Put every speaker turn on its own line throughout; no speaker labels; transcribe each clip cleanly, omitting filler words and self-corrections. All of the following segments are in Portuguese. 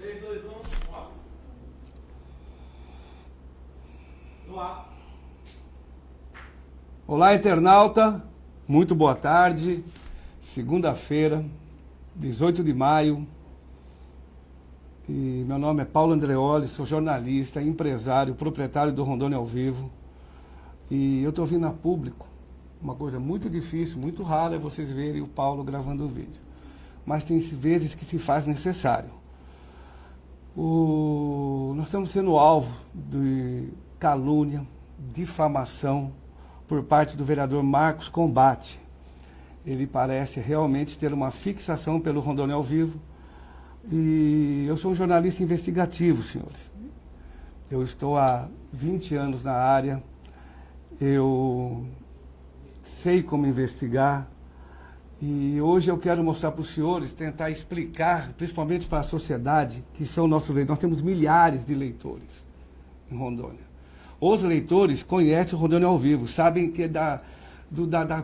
3, 2, 1, ó. No ar.
Olá, internauta. Muito boa tarde. Segunda-feira, 18 de maio. E meu nome é Paulo Andreoli, sou jornalista, empresário, proprietário do Rondônia ao Vivo. E eu estou vindo a público. Uma coisa muito difícil, muito rara é vocês verem o Paulo gravando o vídeo. Mas tem vezes que se faz necessário. Nós estamos sendo alvo de calúnia, difamação por parte do vereador Marcos Combate. Ele parece realmente ter uma fixação pelo Rondônia ao Vivo. E eu sou um jornalista investigativo, senhores. Eu estou há 20 anos na área. Eu sei como investigar. E hoje eu quero mostrar para os senhores, tentar explicar, principalmente para a sociedade, que são nossos leitores. Nós temos milhares de leitores em Rondônia. Os leitores conhecem o Rondônia ao Vivo, sabem que é da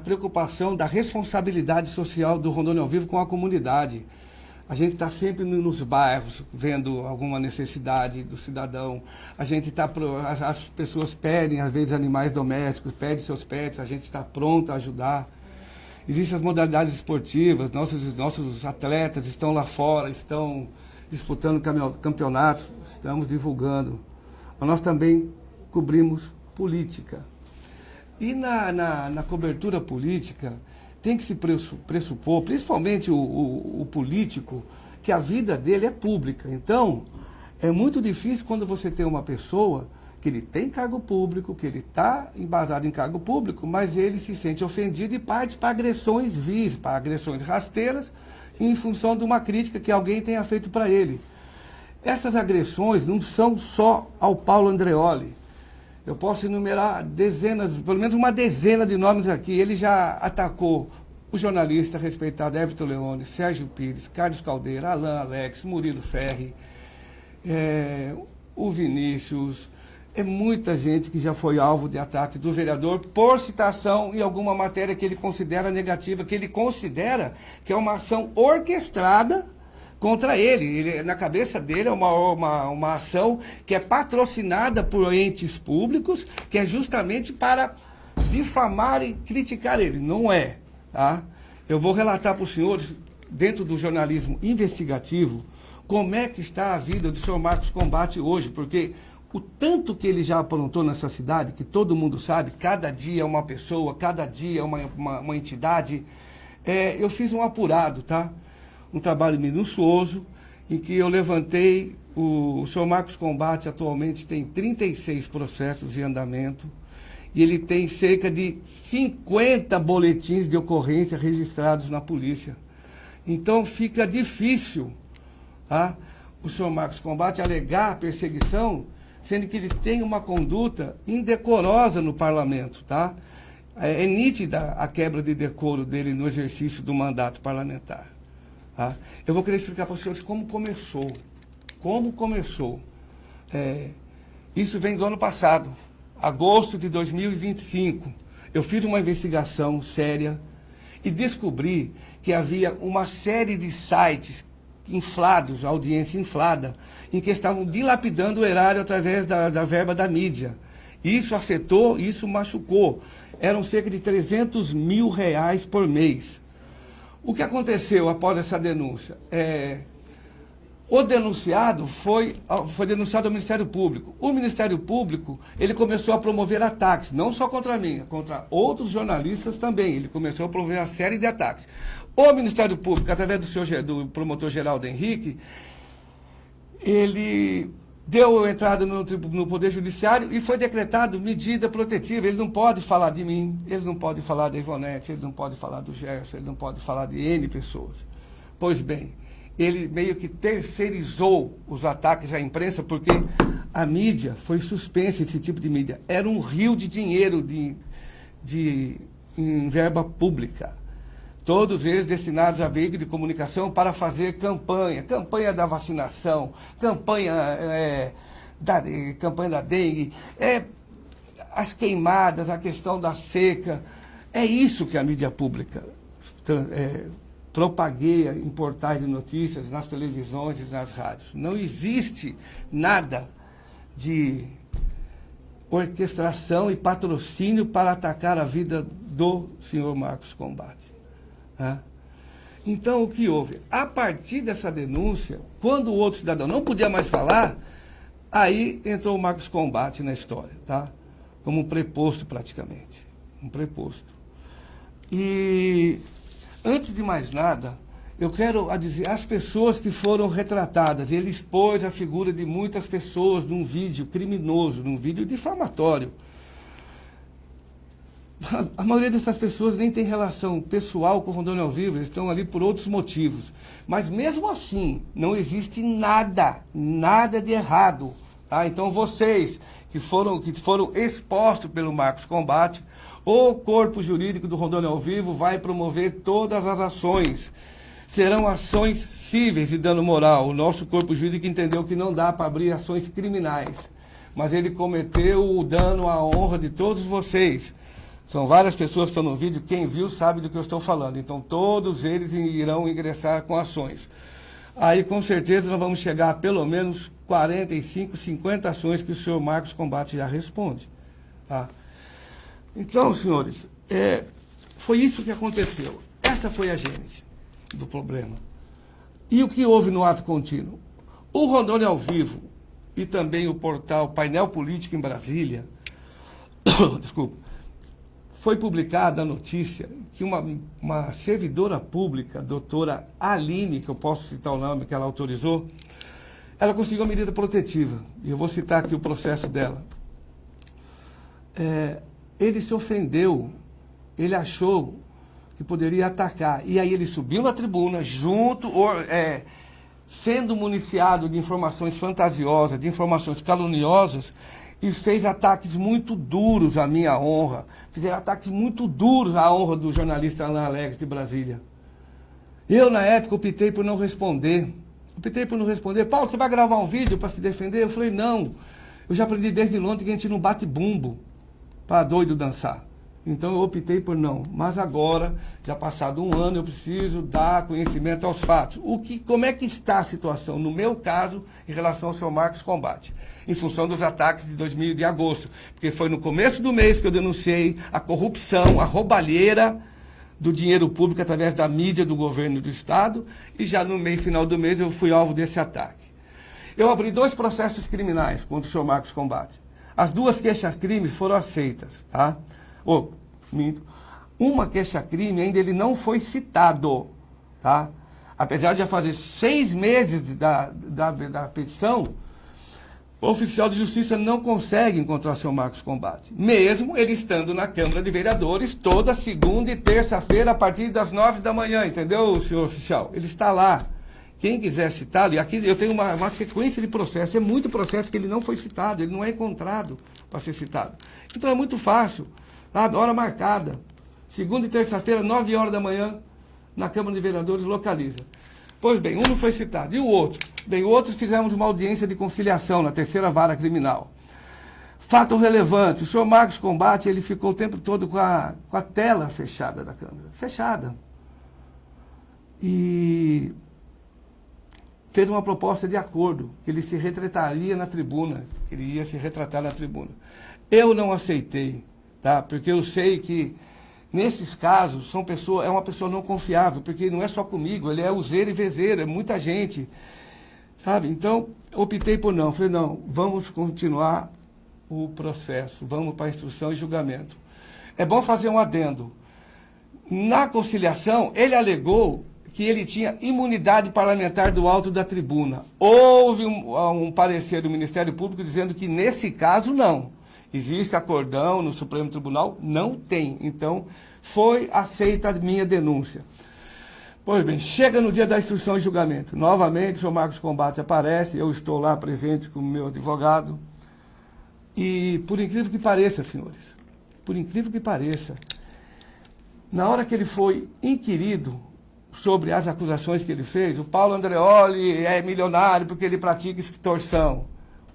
preocupação, da responsabilidade social do Rondônia ao Vivo com a comunidade. A gente está sempre nos bairros, vendo alguma necessidade do cidadão. As pessoas pedem, às vezes, animais domésticos, pedem seus pets, a gente está pronto a ajudar. Existem as modalidades esportivas, nossos atletas estão lá fora, estão disputando campeonatos, estamos divulgando. Mas nós também cobrimos política. E na cobertura política, tem que se pressupor, principalmente o político, que a vida dele é pública. Então, é muito difícil quando você tem uma pessoa que ele tem cargo público, que ele está embasado em cargo público, mas ele se sente ofendido e parte para agressões vis, para agressões rasteiras, em função de uma crítica que alguém tenha feito para ele. Essas agressões não são só ao Paulo Andreoli. Eu posso enumerar dezenas, pelo menos uma dezena de nomes aqui. Ele já atacou o jornalista respeitado Everton Leone, Sérgio Pires, Carlos Caldeira, Alan Alex, Murilo Ferri, o Vinícius. É muita gente que já foi alvo de ataque do vereador por citação em alguma matéria que ele considera negativa, que ele considera que é uma ação orquestrada contra ele. Na cabeça dele é uma ação que é patrocinada por entes públicos, que é justamente para difamar e criticar ele. Não é, tá? Eu vou relatar para os senhores, dentro do jornalismo investigativo, como é que está a vida do senhor Marcos Combate hoje, porque o tanto que ele já aprontou nessa cidade, que todo mundo sabe, cada dia é uma pessoa, cada dia é uma entidade. Eu fiz um apurado, tá? Um trabalho minucioso, em que eu levantei, o senhor Marcos Combate atualmente tem 36 processos em andamento, e ele tem cerca de 50 boletins de ocorrência registrados na polícia. Então fica difícil, tá? O senhor Marcos Combate alegar perseguição, sendo que ele tem uma conduta indecorosa no parlamento, tá? É nítida a quebra de decoro dele no exercício do mandato parlamentar. Tá? Eu vou querer explicar para os senhores como começou. Como começou. Isso vem do ano passado, agosto de 2025. Eu fiz uma investigação séria e descobri que havia uma série de sites inflados, audiência inflada, em que estavam dilapidando o erário através da verba da mídia. Isso afetou, isso machucou. Eram cerca de R$300 mil por mês. O que aconteceu após essa denúncia? O denunciado foi denunciado ao Ministério Público. O Ministério Público, ele começou a promover ataques, não só contra mim, contra outros jornalistas também. Ele começou a promover uma série de ataques. O Ministério Público, através do promotor Geraldo Henrique, ele deu entrada no Poder Judiciário e foi decretado medida protetiva. Ele não pode falar de mim, ele não pode falar da Ivonete, ele não pode falar do Gerson, ele não pode falar de N pessoas. Pois bem, ele meio que terceirizou os ataques à imprensa, porque a mídia foi suspensa, esse tipo de mídia. Era um rio de dinheiro em verba pública. Todos eles destinados a veículos de comunicação para fazer campanha da vacinação, campanha da dengue, as queimadas, a questão da seca. É isso que a mídia pública propagueia em portais de notícias, nas televisões e nas rádios. Não existe nada de orquestração e patrocínio para atacar a vida do senhor Marcos Combate. Né? Então, o que houve? A partir dessa denúncia, quando o outro cidadão não podia mais falar, aí entrou o Marcos Combate na história, tá? Como um preposto praticamente, um preposto. E, antes de mais nada, eu quero dizer às pessoas que foram retratadas. Ele expôs a figura de muitas pessoas num vídeo criminoso, num vídeo difamatório. A maioria dessas pessoas nem tem relação pessoal com o Rondônia ao Vivo, eles estão ali por outros motivos. Mas mesmo assim, não existe nada de errado. Tá? Então vocês que foram expostos pelo Marcos Combate, o corpo jurídico do Rondônia ao Vivo vai promover todas as ações. Serão ações cíveis de dano moral. O nosso corpo jurídico entendeu que não dá para abrir ações criminais. Mas ele cometeu o dano à honra de todos vocês. São várias pessoas que estão no vídeo, quem viu sabe do que eu estou falando. Então todos eles irão ingressar com ações. Aí com certeza nós vamos chegar a pelo menos 45, 50 ações que o senhor Marcos Combate já responde. Tá? Então, senhores, foi isso que aconteceu. Essa foi a gênese do problema. E o que houve no ato contínuo? O Rondônia ao Vivo e também o portal Painel Político em Brasília, desculpa, foi publicada a notícia que uma servidora pública, doutora Aline, que eu posso citar o nome que ela autorizou, ela conseguiu uma medida protetiva. E eu vou citar aqui o processo dela. Ele se ofendeu, ele achou que poderia atacar. E aí ele subiu na tribuna, sendo municiado de informações fantasiosas, de informações caluniosas, e fez ataques muito duros à minha honra. Fizeram ataques muito duros à honra do jornalista Alan Alex de Brasília. Eu, na época, optei por não responder. Paulo, você vai gravar um vídeo para se defender? Eu falei, não. Eu já aprendi desde Londres que a gente não bate bumbo para doido dançar. Então eu optei por não. Mas agora, já passado um ano, eu preciso dar conhecimento aos fatos. Como é que está a situação, no meu caso, em relação ao seu Marcos Combate? Em função dos ataques de agosto. Porque foi no começo do mês que eu denunciei a corrupção, a roubalheira do dinheiro público através da mídia do governo do Estado. E já no final do mês eu fui alvo desse ataque. Eu abri 2 processos criminais contra o seu Marcos Combate. As 2 queixas-crimes foram aceitas, tá? Uma queixa-crime ainda ele não foi citado, tá? Apesar de já fazer 6 meses da petição, o oficial de justiça não consegue encontrar o seu Marcos Combate, mesmo ele estando na Câmara de Vereadores toda segunda e terça-feira a partir das 9 da manhã, entendeu, senhor oficial? Ele está lá. Quem quiser citá-lo, e aqui eu tenho uma sequência de processos, é muito processo que ele não foi citado, ele não é encontrado para ser citado. Então é muito fácil. Hora marcada, segunda e terça-feira, 9 horas da manhã, na Câmara de Vereadores, localiza. Pois bem, um não foi citado. E o outro? Bem, o outro fizemos uma audiência de conciliação na 3ª Vara Criminal. Fato relevante, o senhor Marcos Combate, ele ficou o tempo todo com a tela fechada da Câmara. Fechada. E fez uma proposta de acordo, que ele se retrataria na tribuna, que ele ia se retratar na tribuna. Eu não aceitei. Tá? Porque eu sei que, nesses casos, é uma pessoa não confiável, porque não é só comigo, ele é useiro e vezeiro, é muita gente. Sabe? Então, optei por não. Falei, não, vamos continuar o processo, vamos para a instrução e julgamento. É bom fazer um adendo. Na conciliação, ele alegou que ele tinha imunidade parlamentar do alto da tribuna. Houve um parecer do Ministério Público dizendo que, nesse caso, não. Existe acordão no Supremo Tribunal? Não tem. Então, foi aceita a minha denúncia. Pois bem, chega no dia da instrução e julgamento. Novamente, o senhor Marcos Combate aparece, eu estou lá presente com o meu advogado. E, por incrível que pareça, senhores, por incrível que pareça, na hora que ele foi inquirido sobre as acusações que ele fez, o Paulo Andreoli é milionário porque ele pratica extorsão.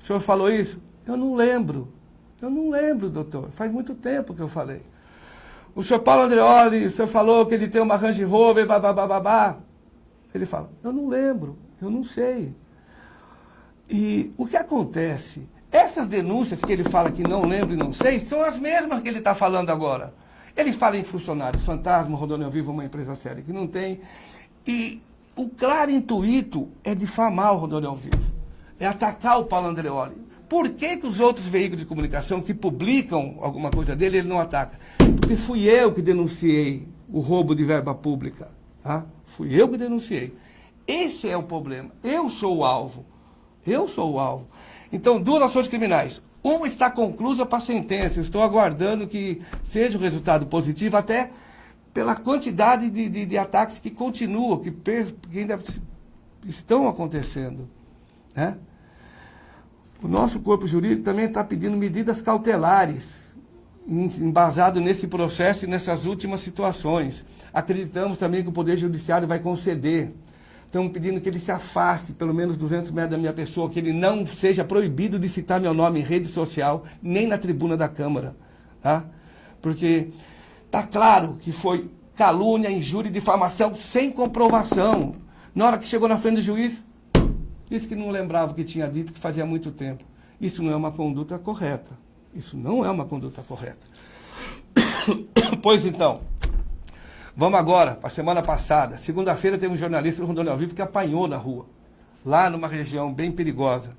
O senhor falou isso? Eu não lembro. Eu não lembro, doutor. Faz muito tempo que eu falei. o senhor Paulo Andreoli, o senhor falou que ele tem uma Range Rover, babá. Ele fala, eu não lembro, eu não sei. E o que acontece? Essas denúncias que ele fala que não lembro e não sei, são as mesmas que ele está falando agora. Ele fala em funcionário fantasma, Rondônia Viva, uma empresa séria que não tem. E o claro intuito é difamar o Rondônia Viva, é atacar o Paulo Andreoli. Por que os outros veículos de comunicação que publicam alguma coisa dele, ele não ataca? Porque fui eu que denunciei o roubo de verba pública. Tá? Fui eu que denunciei. Esse é o problema. Eu sou o alvo. Eu sou o alvo. Então, 2 ações criminais. Uma está conclusa para sentença. Eu estou aguardando que seja o resultado positivo, até pela quantidade de ataques que continuam, que ainda estão acontecendo. Né? O nosso corpo jurídico também está pedindo medidas cautelares, embasado nesse processo e nessas últimas situações. Acreditamos também que o Poder Judiciário vai conceder. Estamos pedindo que ele se afaste, pelo menos 200 metros da minha pessoa, que ele não seja proibido de citar meu nome em rede social, nem na tribuna da Câmara. Tá? Porque está claro que foi calúnia, injúria e difamação sem comprovação. Na hora que chegou na frente do juiz, disse que não lembrava o que tinha dito, que fazia muito tempo. Isso não é uma conduta correta. Isso não é uma conduta correta. Pois então, vamos agora para a semana passada. Segunda-feira teve um jornalista do Rondônia ao Vivo que apanhou na rua, lá numa região bem perigosa.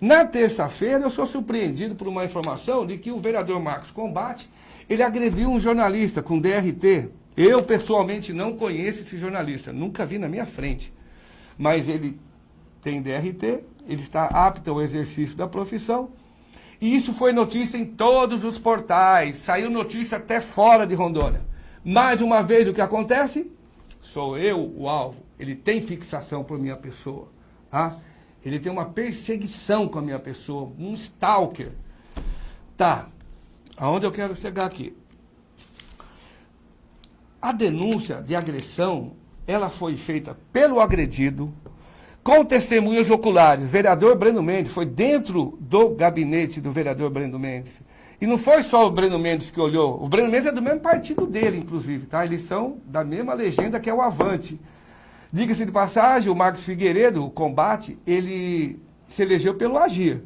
Na terça-feira eu sou surpreendido por uma informação de que o vereador Marcos Combate, ele agrediu um jornalista com DRT. Eu pessoalmente não conheço esse jornalista, nunca vi na minha frente. Mas ele tem DRT, ele está apto ao exercício da profissão. E isso foi notícia em todos os portais, saiu notícia até fora de Rondônia. Mais uma vez, o que acontece? Sou eu o alvo. Ele tem fixação por minha pessoa. Tá? Ele tem uma perseguição com a minha pessoa, um stalker. Tá, aonde eu quero chegar aqui? A denúncia de agressão, ela foi feita pelo agredido, com testemunhas oculares. O vereador Breno Mendes foi dentro do gabinete do vereador Breno Mendes. E não foi só o Breno Mendes que olhou. O Breno Mendes é do mesmo partido dele, inclusive. Tá? Eles são da mesma legenda que é o Avante. Diga-se de passagem, o Marcos Figueiredo, o Combate, ele se elegeu pelo Agir.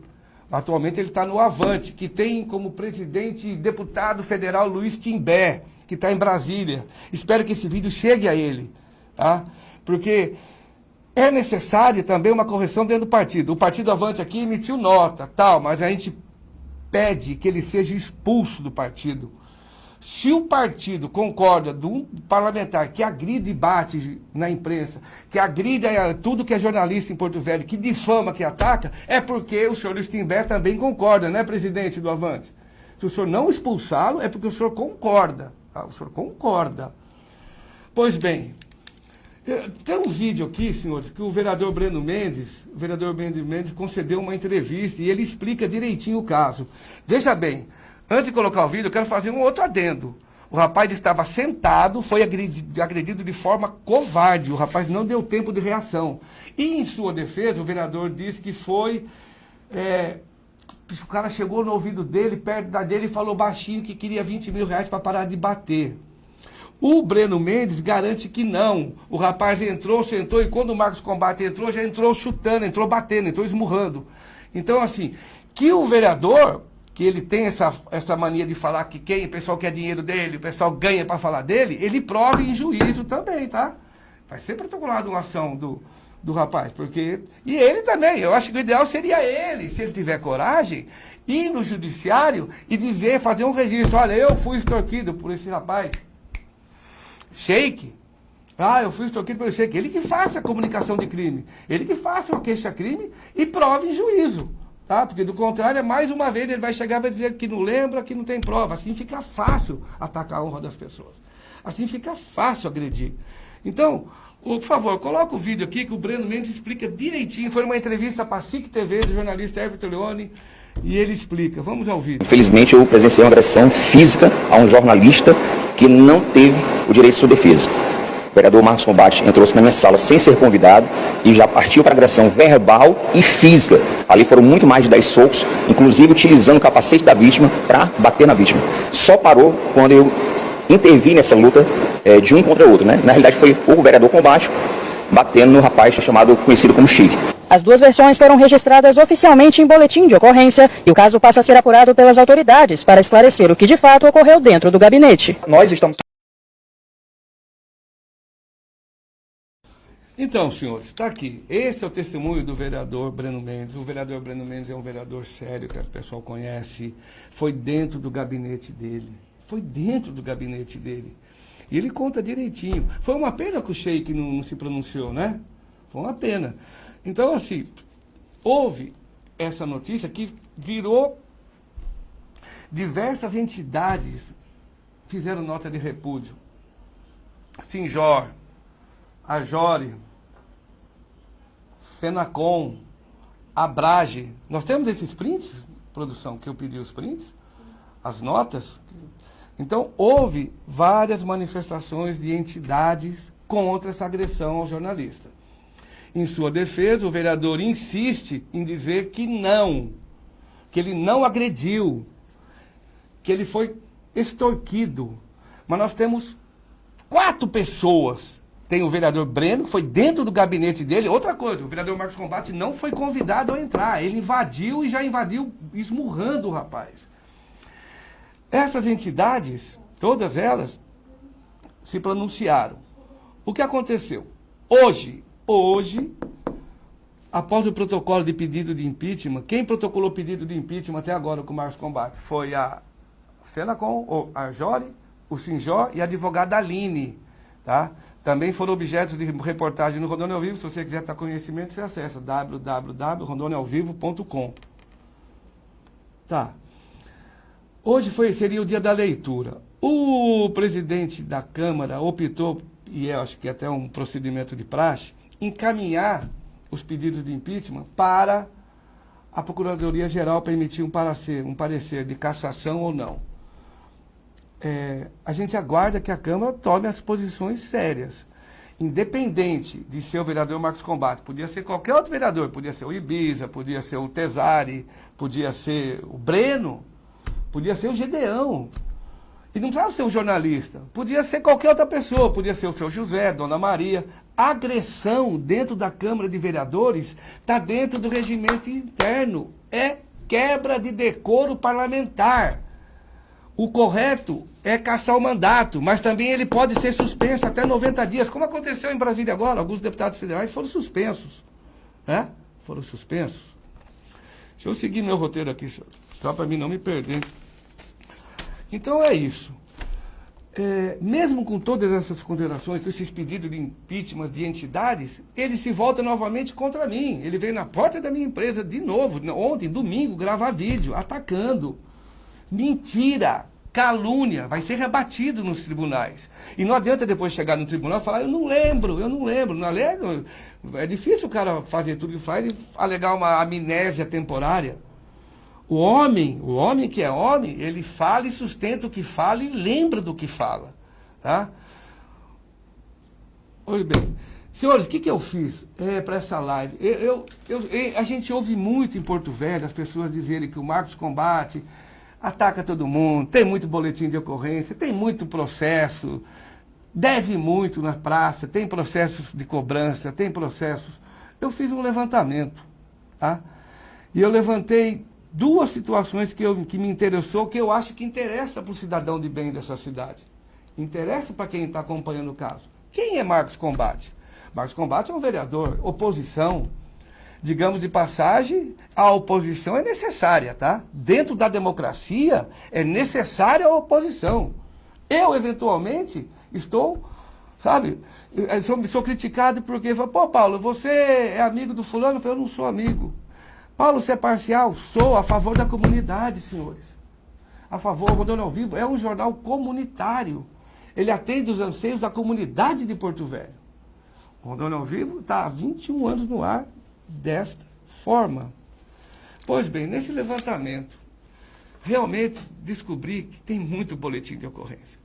Atualmente ele está no Avante, que tem como presidente deputado federal Luiz Timbé, que está em Brasília. Espero que esse vídeo chegue a ele. Tá? Porque é necessária também uma correção dentro do partido. O Partido Avante aqui emitiu nota, tal, mas a gente pede que ele seja expulso do partido. Se o partido concorda de um parlamentar que agride e bate na imprensa, que agride tudo que é jornalista em Porto Velho, que difama, que ataca, é porque o senhor Luiz Timbé também concorda, né, presidente do Avante? Se o senhor não expulsá-lo, é porque o senhor concorda. Tá? O senhor concorda. Pois bem, tem um vídeo aqui, senhores, que o vereador Breno Mendes concedeu uma entrevista e ele explica direitinho o caso. Veja bem, antes de colocar o vídeo, eu quero fazer um outro adendo. O rapaz estava sentado, foi agredido de forma covarde. O rapaz não deu tempo de reação. E, em sua defesa, o vereador disse que foi... o cara chegou no ouvido dele, perto dele, e falou baixinho que queria 20 mil reais para parar de bater. O Breno Mendes garante que não. O rapaz entrou, sentou, e quando o Marcos Combate entrou, já entrou chutando, entrou batendo, entrou esmurrando. Então, assim, que o vereador... que ele tem essa mania de falar que o pessoal quer dinheiro dele, o pessoal ganha para falar dele, ele prove em juízo também, tá? Vai ser protocolado uma ação do rapaz, porque... E ele também, eu acho que o ideal seria ele, se ele tiver coragem, ir no judiciário e dizer, fazer um registro, olha, eu fui extorquido por esse rapaz, Sheik, eu fui extorquido pelo Sheik, ele que faça a comunicação de crime, ele que faça uma queixa-crime e prove em juízo. Tá? Porque do contrário, mais uma vez ele vai chegar e vai dizer que não lembra, que não tem prova. Assim fica fácil atacar a honra das pessoas. Assim fica fácil agredir. Então, por favor, coloca o vídeo aqui que o Breno Mendes explica direitinho. Foi uma entrevista para a SIC TV do jornalista Everton Leone e ele explica. Vamos ao vídeo.
Infelizmente, eu presenciei uma agressão física a um jornalista que não teve o direito de sua defesa. O vereador Marcos Combate entrou na minha sala sem ser convidado e já partiu para agressão verbal e física. Ali foram muito mais de 10 socos, inclusive utilizando o capacete da vítima para bater na vítima. Só parou quando eu intervir nessa luta de um contra o outro, né? Na realidade foi o vereador Combate batendo no rapaz conhecido como Chique.
As duas versões foram registradas oficialmente em boletim de ocorrência e o caso passa a ser apurado pelas autoridades para esclarecer o que de fato ocorreu dentro do gabinete.
Nós estamos...
Então, senhores, está aqui. Esse é o testemunho do vereador Breno Mendes. O vereador Breno Mendes é um vereador sério, que o pessoal conhece. Foi dentro do gabinete dele. Foi dentro do gabinete dele. E ele conta direitinho. Foi uma pena que o Sheik não se pronunciou, né? Foi uma pena. Então, assim, houve essa notícia que virou... Diversas entidades fizeram nota de repúdio. Sinjor, Arjore, Fenacom, Abrage. Nós temos esses prints, produção, que eu pedi os prints, as notas. Então, houve várias manifestações de entidades contra essa agressão ao jornalista. Em sua defesa, o vereador insiste em dizer que ele não agrediu, que ele foi extorquido. Mas nós temos 4 pessoas. Tem o vereador Breno, que foi dentro do gabinete dele. Outra coisa, o vereador Marcos Combate não foi convidado a entrar. Ele invadiu e já invadiu esmurrando o rapaz. Essas entidades, todas elas, se pronunciaram. O que aconteceu? Hoje, após o protocolo de pedido de impeachment, quem protocolou pedido de impeachment até agora com o Marcos Combate foi a Fenacom, a Arjore, o Sinjor e a advogada Aline, tá? Também foram objetos de reportagem no Rondônia ao Vivo. Se você quiser ter conhecimento, você acessa www.rondoniaovivo.com. Tá. Hoje seria o dia da leitura. O presidente da Câmara optou, e eu acho que é até um procedimento de praxe, encaminhar os pedidos de impeachment para a Procuradoria-Geral para emitir um parecer de cassação ou não. A gente aguarda que a Câmara tome as posições sérias. Independente de ser o vereador Marcos Combate, podia ser qualquer outro vereador, podia ser o Ibiza, podia ser o Tesari, podia ser o Breno, podia ser o Gedeão. E não precisava ser um jornalista, podia ser qualquer outra pessoa, podia ser o seu José, Dona Maria. A agressão dentro da Câmara de Vereadores está dentro do regimento interno. É quebra de decoro parlamentar. O correto é cassar o mandato, mas também ele pode ser suspenso até 90 dias, como aconteceu em Brasília agora. Alguns deputados federais foram suspensos, né? Foram suspensos. Deixa eu seguir meu roteiro aqui, só para mim não me perder. Então é isso. Mesmo com todas essas considerações, com esses pedidos de impeachment de entidades, ele se volta novamente contra mim. Ele veio na porta da minha empresa de novo, ontem, domingo, gravar vídeo, atacando. Mentira, calúnia, vai ser rebatido nos tribunais. E não adianta depois chegar no tribunal e falar, eu não lembro, não alego. É difícil o cara fazer tudo que faz e alegar uma amnésia temporária. O homem que é homem, ele fala e sustenta o que fala e lembra do que fala. Tá? Pois bem, senhores, o que eu fiz para essa live? A gente ouve muito em Porto Velho as pessoas dizerem que o Marcos Combate ataca todo mundo, tem muito boletim de ocorrência, tem muito processo, deve muito na praça, tem processos de cobrança, tem processos. Eu fiz um levantamento, tá? E eu levantei 2 situações que me interessou, que eu acho que interessa para o cidadão de bem dessa cidade. Interessa para quem está acompanhando o caso. Quem é Marcos Combate? Marcos Combate é um vereador, oposição. Digamos de passagem, a oposição é necessária, tá? Dentro da democracia, é necessária a oposição. Eu, eventualmente, estou, sabe, sou criticado porque, pô, Paulo, você é amigo do fulano? Eu não sou amigo. Paulo, você é parcial? Sou a favor da comunidade, senhores. A favor, o Rondônia ao Vivo é um jornal comunitário. Ele atende os anseios da comunidade de Porto Velho. O Rondônia ao Vivo está há 21 anos no ar desta forma. Pois bem, nesse levantamento, realmente descobri que tem muito boletim de ocorrência.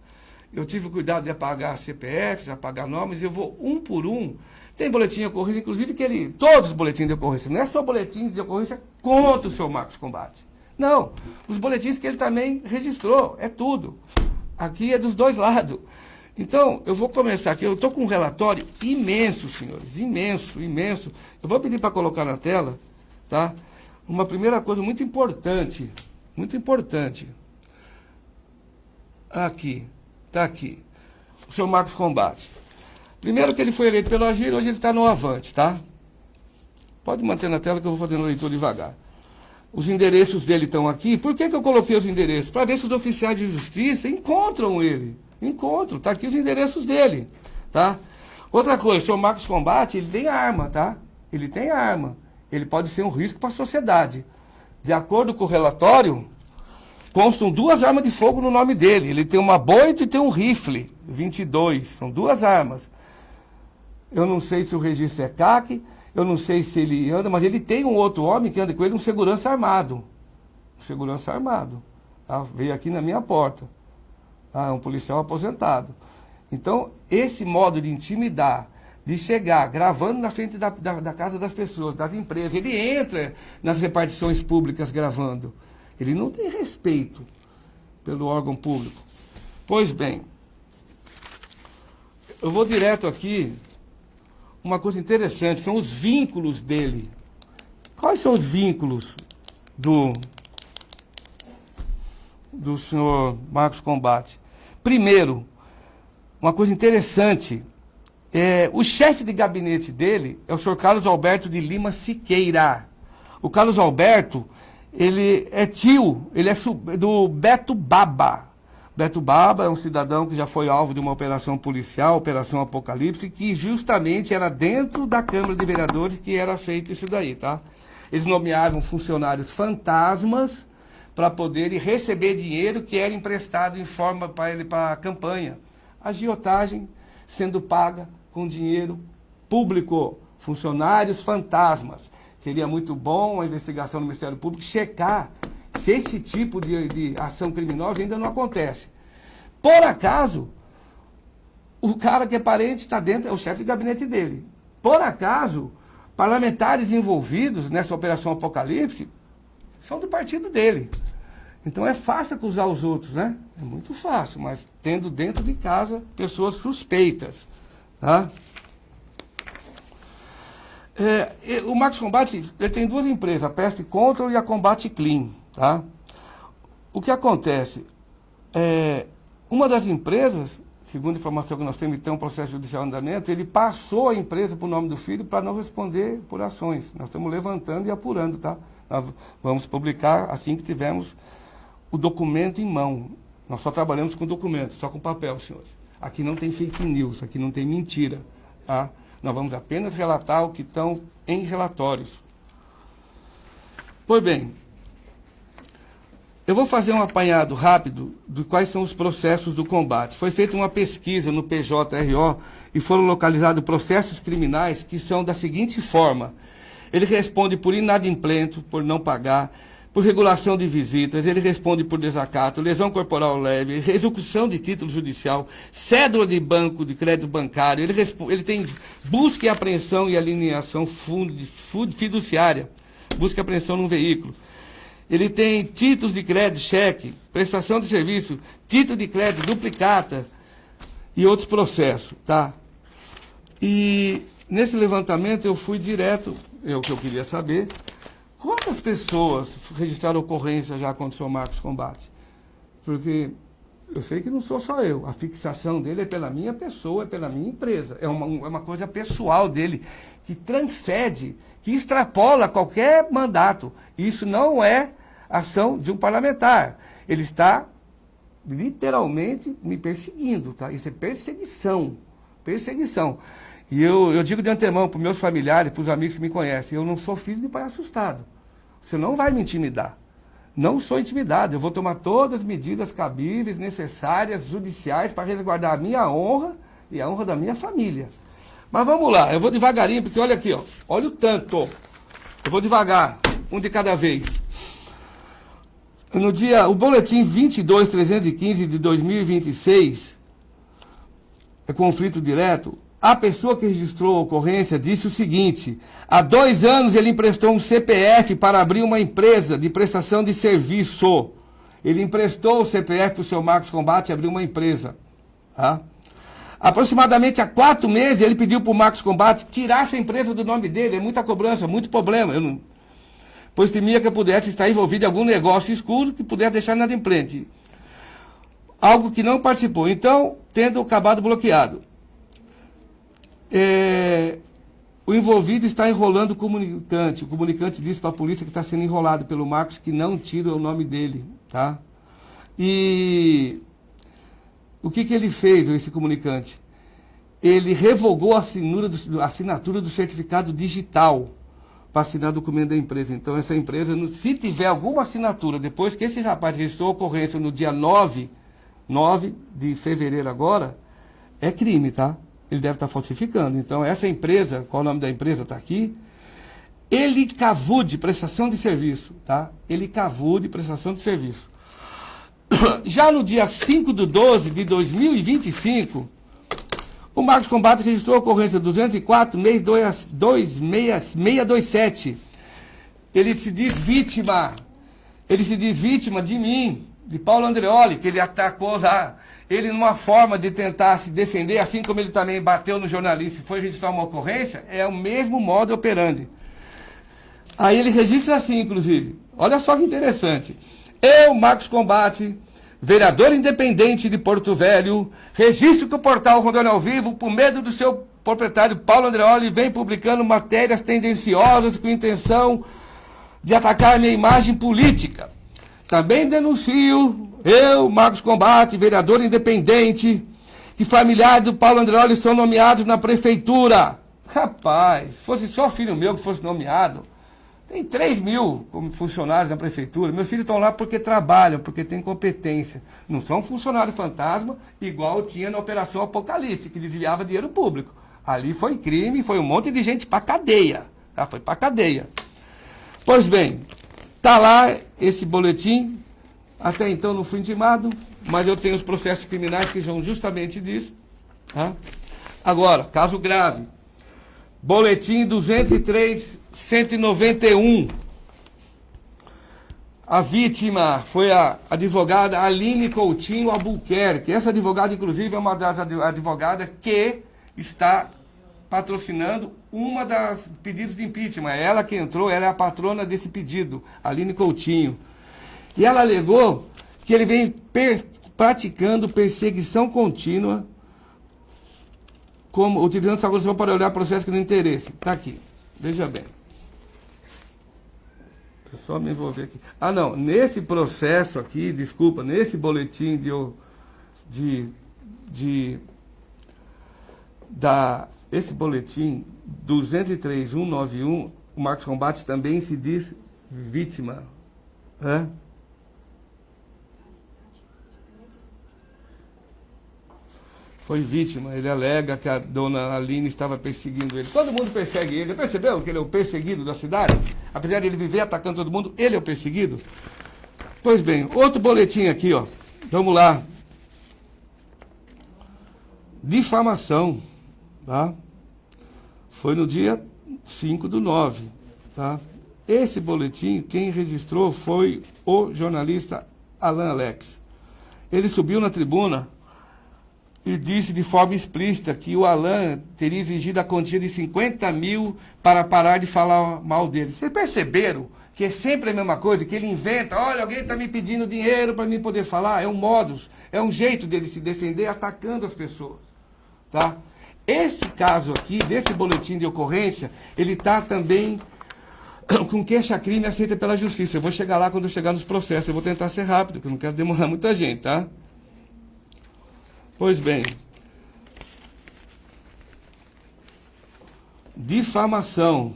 Eu tive o cuidado de apagar CPFs, apagar nomes, eu vou um por um. Tem boletim de ocorrência, inclusive, todos os boletins de ocorrência, não é só boletins de ocorrência contra o seu Marcos Combate. Não, os boletins que ele também registrou, é tudo. Aqui é dos dois lados. Então, eu vou começar aqui. Eu estou com um relatório imenso, senhores. Imenso, imenso. Eu vou pedir para colocar na tela, tá? Uma primeira coisa muito importante. Muito importante. Aqui. Está aqui. O senhor Marcos Combate. Primeiro que ele foi eleito pelo Agir, hoje ele está no Avante, tá? Pode manter na tela que eu vou fazendo a leitura devagar. Os endereços dele estão aqui. Por que eu coloquei os endereços? Para ver se os oficiais de justiça encontram ele. Encontram. Está aqui os endereços dele, tá? Outra coisa, o senhor Marcos Combate, ele tem arma, tá? Ele tem arma. Ele pode ser um risco para a sociedade. De acordo com o relatório, constam 2 armas de fogo no nome dele. Ele tem uma Boito e tem um rifle 22. São 2 armas. Eu não sei se o registro é CAC, eu não sei se ele anda, mas ele tem um outro homem que anda com ele, um segurança armado. Um segurança armado. Tá? Veio aqui na minha porta. Tá? É um policial aposentado. Então, esse modo de intimidar, de chegar gravando na frente da casa das pessoas, das empresas, ele entra nas repartições públicas gravando. Ele não tem respeito pelo órgão público. Pois bem, eu vou direto aqui. Uma coisa interessante, são os vínculos dele. Quais são os vínculos do senhor Marcos Combate? Primeiro, uma coisa interessante, o chefe de gabinete dele é o senhor Carlos Alberto de Lima Siqueira. O Carlos Alberto, ele é tio, ele é do Beto Baba. Beto Baba é um cidadão que já foi alvo de uma operação policial, Operação Apocalipse, que justamente era dentro da Câmara de Vereadores que era feito isso daí, tá? Eles nomeavam funcionários fantasmas para poderem receber dinheiro que era emprestado em forma para ele para a campanha. Agiotagem sendo paga com dinheiro público. Funcionários fantasmas. Seria muito bom a investigação do Ministério Público checar se esse tipo de ação criminosa ainda não acontece. Por acaso, o cara que é parente está dentro, é o chefe de gabinete dele. Por acaso, parlamentares envolvidos nessa Operação Apocalipse são do partido dele. Então é fácil acusar os outros, né? É muito fácil, mas tendo dentro de casa pessoas suspeitas. Tá? O Marcos Combate, ele tem 2 empresas, a Pest Control e a Combate Clean. Tá? O que acontece? Uma das empresas, segundo a informação que nós temos, tem um processo judicial em andamento, ele passou a empresa para o nome do filho para não responder por ações. Nós estamos levantando e apurando, tá? Nós vamos publicar assim que tivermos o documento em mão. Nós só trabalhamos com documento, só com papel, senhores. Aqui não tem fake news, aqui não tem mentira. Tá? Nós vamos apenas relatar o que estão em relatórios. Pois bem, eu vou fazer um apanhado rápido de quais são os processos do combate. Foi feita uma pesquisa no PJRO e foram localizados processos criminais que são da seguinte forma. Ele responde por inadimplento, por não pagar, por regulação de visitas, ele responde por desacato, lesão corporal leve, execução de título judicial, cédula de banco, de crédito bancário, ele tem busca e apreensão e alienação fiduciária, busca e apreensão num veículo. Ele tem títulos de crédito, cheque, prestação de serviço, título de crédito, duplicata e outros processos, tá? E nesse levantamento eu fui direto, o que eu queria saber, quantas pessoas registraram ocorrência já contra o senhor Marcos Combate? Porque eu sei que não sou só eu, a fixação dele é pela minha pessoa, é pela minha empresa, é uma coisa pessoal dele, que transcende, que extrapola qualquer mandato. Isso não é ação de um parlamentar. Ele está literalmente me perseguindo, tá? Isso é perseguição. Perseguição. E eu digo de antemão para os meus familiares, para os amigos que me conhecem, eu não sou filho de pai assustado. Você não vai me intimidar. Não sou intimidado. Eu vou tomar todas as medidas cabíveis, necessárias, judiciais, para resguardar a minha honra e a honra da minha família. Mas vamos lá, eu vou devagarinho, porque olha aqui, ó, olha o tanto. Eu vou devagar, um de cada vez. O boletim 22.315 de 2026, conflito direto, a pessoa que registrou a ocorrência disse o seguinte: há 2 anos ele emprestou um CPF para abrir uma empresa de prestação de serviço. Ele emprestou o CPF para o seu Marcos Combate e abriu uma empresa. Tá? Aproximadamente há 4 meses, ele pediu para o Marcos Combate tirar essa empresa do nome dele. É muita cobrança, muito problema. Pois temia que eu pudesse estar envolvido em algum negócio escuro que pudesse deixar inadimplente. Algo que não participou. Então, tendo acabado bloqueado. O envolvido está enrolando o comunicante. O comunicante disse para a polícia que está sendo enrolado pelo Marcos, que não tira o nome dele. Tá? E o que ele fez, esse comunicante? Ele revogou a assinatura do certificado digital para assinar o documento da empresa. Então, essa empresa, se tiver alguma assinatura, depois que esse rapaz registrou a ocorrência no dia 9 de fevereiro agora, é crime, tá? Ele deve estar falsificando. Então, essa empresa, qual o nome da empresa? Está aqui. Elicavude Prestação de Serviço, tá? Elicavude Prestação de Serviço. Já no dia 5/12 de 2025, o Marcos Combate registrou a ocorrência 204-627. Ele se diz vítima. Ele se diz vítima de mim, de Paulo Andreoli, que ele atacou lá. Ele, numa forma de tentar se defender, assim como ele também bateu no jornalista e foi registrar uma ocorrência, é o mesmo modo operandi. Aí ele registra assim, inclusive. Olha só que interessante. Eu, Marcos Combate, vereador independente de Porto Velho, registro que o portal Rondônia ao Vivo, por medo do seu proprietário Paulo Andreoli, vem publicando matérias tendenciosas com intenção de atacar a minha imagem política. Também denuncio, eu, Marcos Combate, vereador independente, que familiares do Paulo Andreoli são nomeados na prefeitura. Rapaz, se fosse só filho meu que fosse nomeado, tem 3.000 como funcionários na prefeitura. Meus filhos estão lá porque trabalham, porque têm competência. Não são funcionários fantasma, igual tinha na Operação Apocalipse, que desviava dinheiro público. Ali foi crime, foi um monte de gente para cadeia. Tá? Foi para cadeia. Pois bem, está lá esse boletim. Até então não fui intimado, mas eu tenho os processos criminais que são justamente disso. Tá? Agora, caso grave. Boletim 203-191. A vítima foi a advogada Aline Coutinho Albuquerque. Essa advogada, inclusive, é uma das advogadas que está patrocinando uma das pedidos de impeachment. É ela que entrou, ela é a patrona desse pedido, Aline Coutinho. E ela alegou que ele vem praticando perseguição contínua, como utilizando essa condição para olhar processo que não interesse. Está aqui, veja bem. Deixa eu só me envolver aqui. Ah, não, nesse processo aqui, desculpa, nesse boletim esse boletim 203-191, o Marcos Combate também se diz vítima. É? Foi vítima, ele alega que a dona Aline estava perseguindo ele. Todo mundo persegue ele. Percebeu que ele é o perseguido da cidade? Apesar de ele viver atacando todo mundo, ele é o perseguido? Pois bem, outro boletim aqui, ó. Vamos lá. Difamação, tá? Foi no dia 5/9, tá? Esse boletim, quem registrou foi o jornalista Alan Alex. Ele subiu na tribuna e disse de forma explícita que o Alan teria exigido a quantia de 50 mil para parar de falar mal dele. Vocês perceberam que é sempre a mesma coisa, que ele inventa, olha, alguém está me pedindo dinheiro para mim poder falar, é um modus, é um jeito dele se defender atacando as pessoas, tá? Esse caso aqui, desse boletim de ocorrência, ele está também com queixa-crime aceita pela justiça. Eu vou chegar lá quando eu chegar nos processos, eu vou tentar ser rápido, porque eu não quero demorar muita gente, tá? Pois bem, difamação.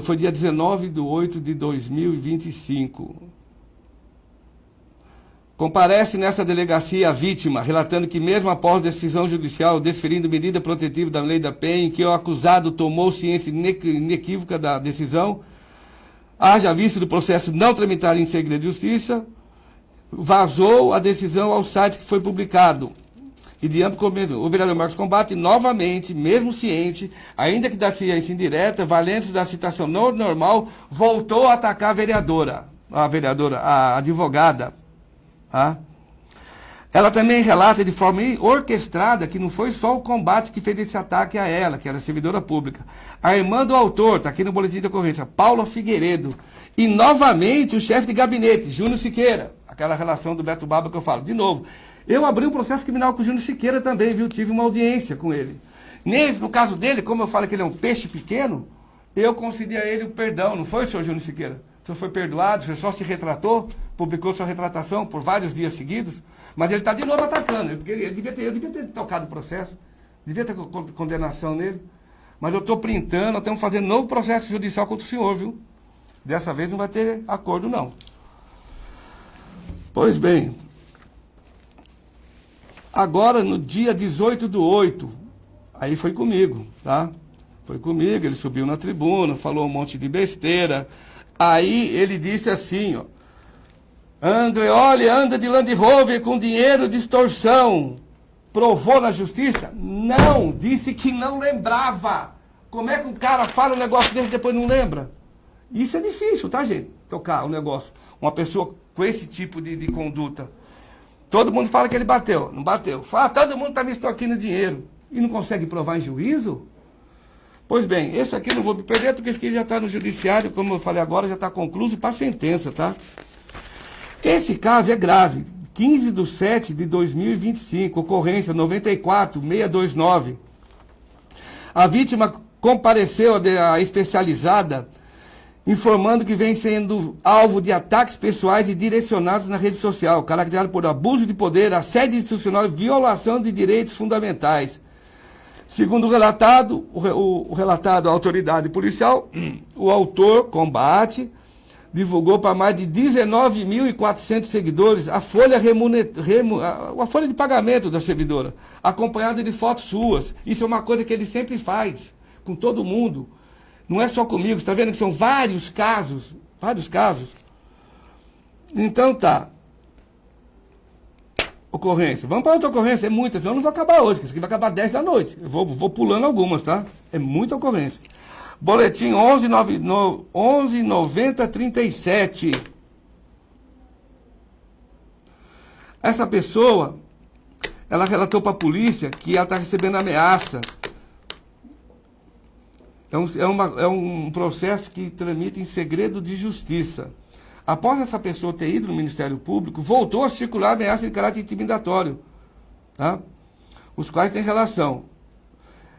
Foi dia 19/8/2025. Comparece nessa delegacia a vítima, relatando que mesmo após decisão judicial desferindo medida protetiva da lei da penha, em que o acusado tomou ciência inequívoca da decisão, haja visto do processo não tramitar em segredo de justiça, vazou a decisão ao site que foi publicado. e de amplo conhecimento. O vereador Marcos Combate, novamente, mesmo ciente, ainda que da ciência indireta, valendo-se da citação não normal, voltou a atacar a advogada. Tá? Ela também relata de forma orquestrada que não foi só o Combate que fez esse ataque a ela, que era servidora pública. A irmã do autor, está aqui no boletim de ocorrência, Paula Figueiredo. E, novamente, o chefe de gabinete, Júnior Siqueira. Aquela relação do Beto Baba que eu falo. De novo, eu abri um processo criminal com o Júnior Siqueira também, viu? Tive uma audiência com ele. No caso dele, como eu falo que ele é um peixe pequeno, eu concedi a ele o perdão, não foi, senhor Júnior Siqueira? O senhor foi perdoado, o senhor só se retratou, publicou sua retratação por vários dias seguidos, mas ele está de novo atacando, porque eu devia ter tocado o processo, devia ter condenação nele, mas eu estou printando, nós estamos fazendo novo processo judicial contra o senhor, viu? Dessa vez não vai ter acordo, não. Pois bem, agora no dia 18/8, aí foi comigo, tá? Foi comigo, ele subiu na tribuna, falou um monte de besteira. Aí ele disse assim, ó, Andreoli anda de Land Rover com dinheiro de extorsão. Provou na justiça? Não, disse que não lembrava. Como é que o cara fala um negócio dele e depois não lembra? Isso é difícil, tá, gente? Tocar o negócio. Uma pessoa com esse tipo de conduta. Todo mundo fala que ele bateu. Não bateu. Fala, todo mundo está me extorquindo dinheiro. E não consegue provar em juízo? Pois bem, esse aqui eu não vou me perder, porque esse aqui já está no judiciário, como eu falei agora, já está concluído para sentença, tá? Esse caso é grave. 15/7/2025, ocorrência 94-629. A vítima compareceu à especializada, informando que vem sendo alvo de ataques pessoais e direcionados na rede social, caracterizado por abuso de poder, assédio institucional e violação de direitos fundamentais. Segundo o relatado, à autoridade policial, o autor, Combate, divulgou para mais de 19.400 seguidores a folha de pagamento da servidora, acompanhada de fotos suas. Isso é uma coisa que ele sempre faz, com todo mundo. Não é só comigo, você está vendo que são vários casos, Então tá. Ocorrência. Vamos para outra ocorrência, é muita, senão eu não vou acabar hoje, que isso aqui vai acabar 10 da noite. Eu vou pulando algumas, tá? É muita ocorrência. Boletim 119037. Essa pessoa, ela relatou para a polícia que ela está recebendo ameaça. É um processo que tramita em segredo de justiça. Após essa pessoa ter ido no Ministério Público, voltou a circular ameaça de caráter intimidatório, tá? Os quais têm relação.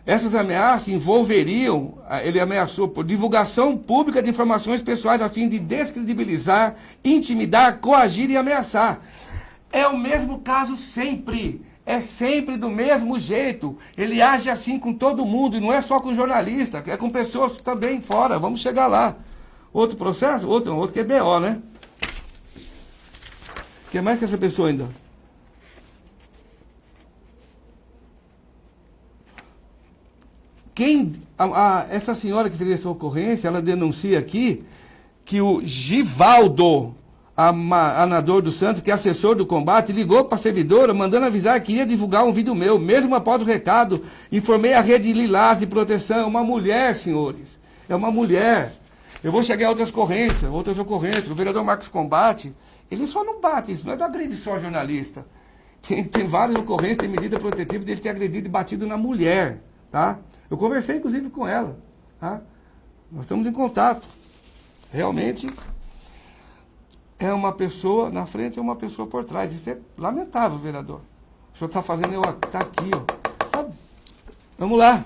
Essas ameaças envolveriam, ele ameaçou por divulgação pública de informações pessoais a fim de descredibilizar, intimidar, coagir e ameaçar. É o mesmo caso sempre. É sempre do mesmo jeito. Ele age assim com todo mundo, e não é só com jornalista, é com pessoas também fora. Vamos chegar lá. Outro processo? Outro que é BO, né? O que mais que essa pessoa ainda? Essa senhora que fez essa ocorrência, ela denuncia aqui que o Givaldo Anador dos Santos, que é assessor do Combate, ligou para a servidora, mandando avisar que ia divulgar um vídeo meu. Mesmo após o recado, informei a Rede Lilás de Proteção. É uma mulher, senhores. É uma mulher. Eu vou chegar a outras ocorrências. O vereador Marcos Combate, ele só não bate, isso não é do agride só jornalista. Tem várias ocorrências, tem medida protetiva dele ter agredido e batido na mulher, tá? Eu conversei, inclusive, com ela, tá? Nós estamos em contato. Realmente, é uma pessoa na frente e uma pessoa por trás. Isso é lamentável, vereador. O senhor está fazendo tá aqui, ó. Sabe? Vamos lá.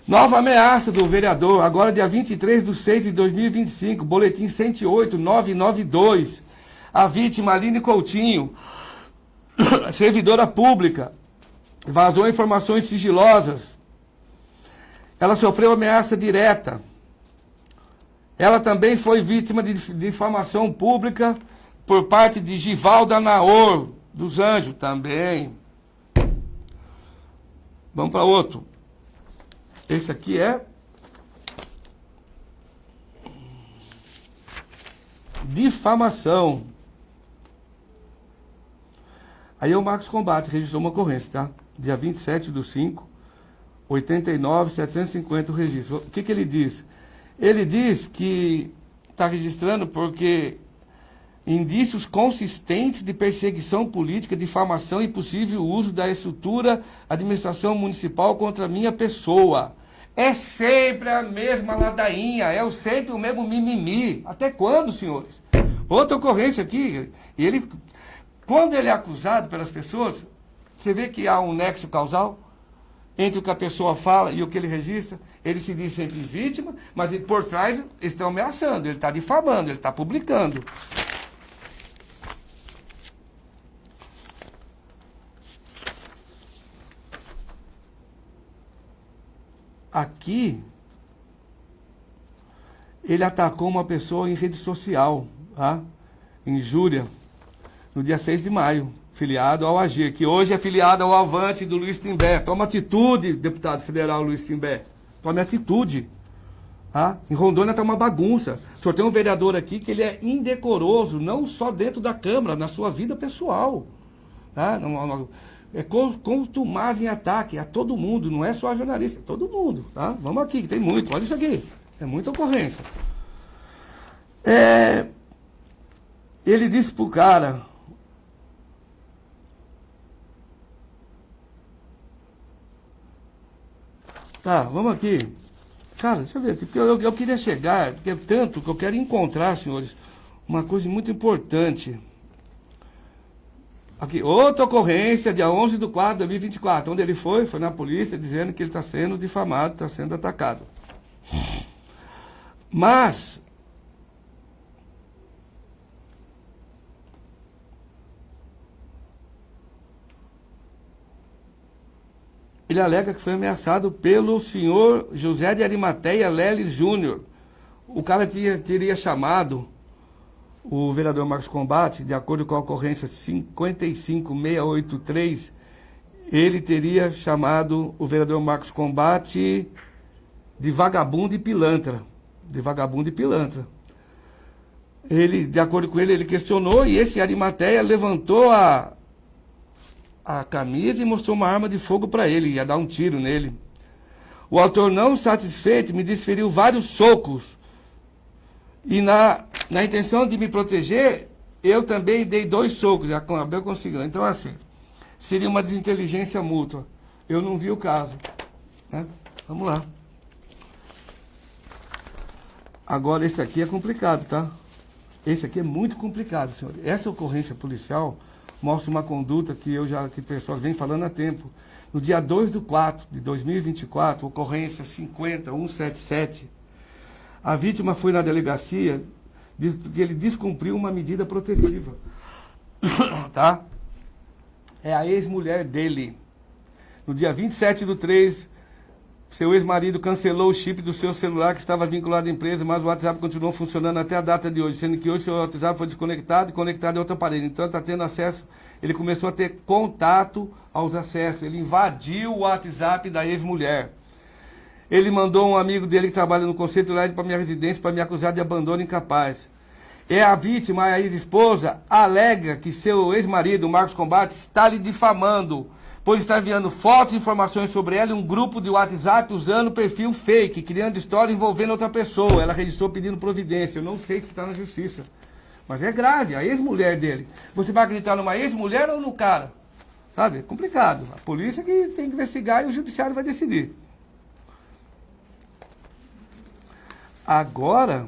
Nova ameaça do vereador, agora dia 23/6/2025, boletim 108-992. A vítima, Aline Coutinho, servidora pública, vazou informações sigilosas. Ela sofreu ameaça direta. Ela também foi vítima de difamação pública por parte de Givaldo Naor dos Anjos, também. Vamos para outro. Esse aqui é difamação. Aí o Marcos Combate registrou uma ocorrência, tá? Dia 27/5, 89.750 o registro. O que ele diz? Ele diz que está registrando porque indícios consistentes de perseguição política, difamação e possível uso da estrutura administração municipal contra a minha pessoa. É sempre a mesma ladainha, é sempre o mesmo mimimi. Até quando, senhores? Outra ocorrência aqui, quando ele é acusado pelas pessoas, você vê que há um nexo causal entre o que a pessoa fala e o que ele registra. Ele se diz sempre vítima, mas por trás eles estão ameaçando, ele está difamando, ele está publicando. Aqui, ele atacou uma pessoa em rede social, tá? Injúria, no dia 6 de maio, filiado ao AGIR, que hoje é filiado ao Avante do Luiz Timbé. Toma atitude, deputado federal Luiz Timbé. Tome atitude. Tá? Em Rondônia está uma bagunça. O senhor tem um vereador aqui que ele é indecoroso, não só dentro da Câmara, na sua vida pessoal. Tá? É contumaz em ataque a todo mundo, não é só a jornalista, é todo mundo. Tá? Vamos aqui, que tem muito. Olha isso aqui. É muita ocorrência. Ele disse pro cara... Tá, vamos aqui. Cara, deixa eu ver aqui, porque eu queria chegar, porque é tanto que eu quero encontrar, senhores, uma coisa muito importante. Aqui, outra ocorrência, dia 11/4/2024, onde ele foi na polícia, dizendo que ele está sendo difamado, está sendo atacado. Mas... ele alega que foi ameaçado pelo senhor José de Arimateia Leles Júnior. O cara teria chamado o vereador Marcos Combate, de acordo com a ocorrência 55683, ele teria chamado o vereador Marcos Combate de vagabundo e pilantra. De vagabundo e pilantra. Ele, de acordo com ele, ele questionou e esse Arimateia levantou a camisa e mostrou uma arma de fogo para ele, ia dar um tiro nele. O autor, não satisfeito, me desferiu vários socos. E na intenção de me proteger, eu também dei 2 socos, já acabei conseguindo. Então, assim, seria uma desinteligência mútua. Eu não vi o caso. Né? Vamos lá. Agora, esse aqui é complicado, tá? Esse aqui é muito complicado, senhor. Essa ocorrência policial mostra uma conduta que pessoas vêm falando há tempo. No dia 2/4/2024, ocorrência 50177, a vítima foi na delegacia porque ele descumpriu uma medida protetiva. Tá? É a ex-mulher dele. No dia 27/3, seu ex-marido cancelou o chip do seu celular que estava vinculado à empresa, mas o WhatsApp continuou funcionando até a data de hoje, sendo que hoje seu WhatsApp foi desconectado e conectado a outro aparelho. Então está tendo acesso, ele começou a ter contato aos acessos, ele invadiu o WhatsApp da ex-mulher. Ele mandou um amigo dele que trabalha no Conselho Tutelar para minha residência para me acusar de abandono incapaz. A vítima, a ex-esposa, alega que seu ex-marido, Marcos Combate, está lhe difamando, pois está enviando fotos e informações sobre ela em um grupo de WhatsApp usando perfil fake, criando história envolvendo outra pessoa. Ela registrou pedindo providência. Eu não sei se está na justiça. Mas é grave, a ex-mulher dele. Você vai acreditar numa ex-mulher ou no cara? Sabe? É complicado. A polícia que tem que investigar e o judiciário vai decidir. Agora...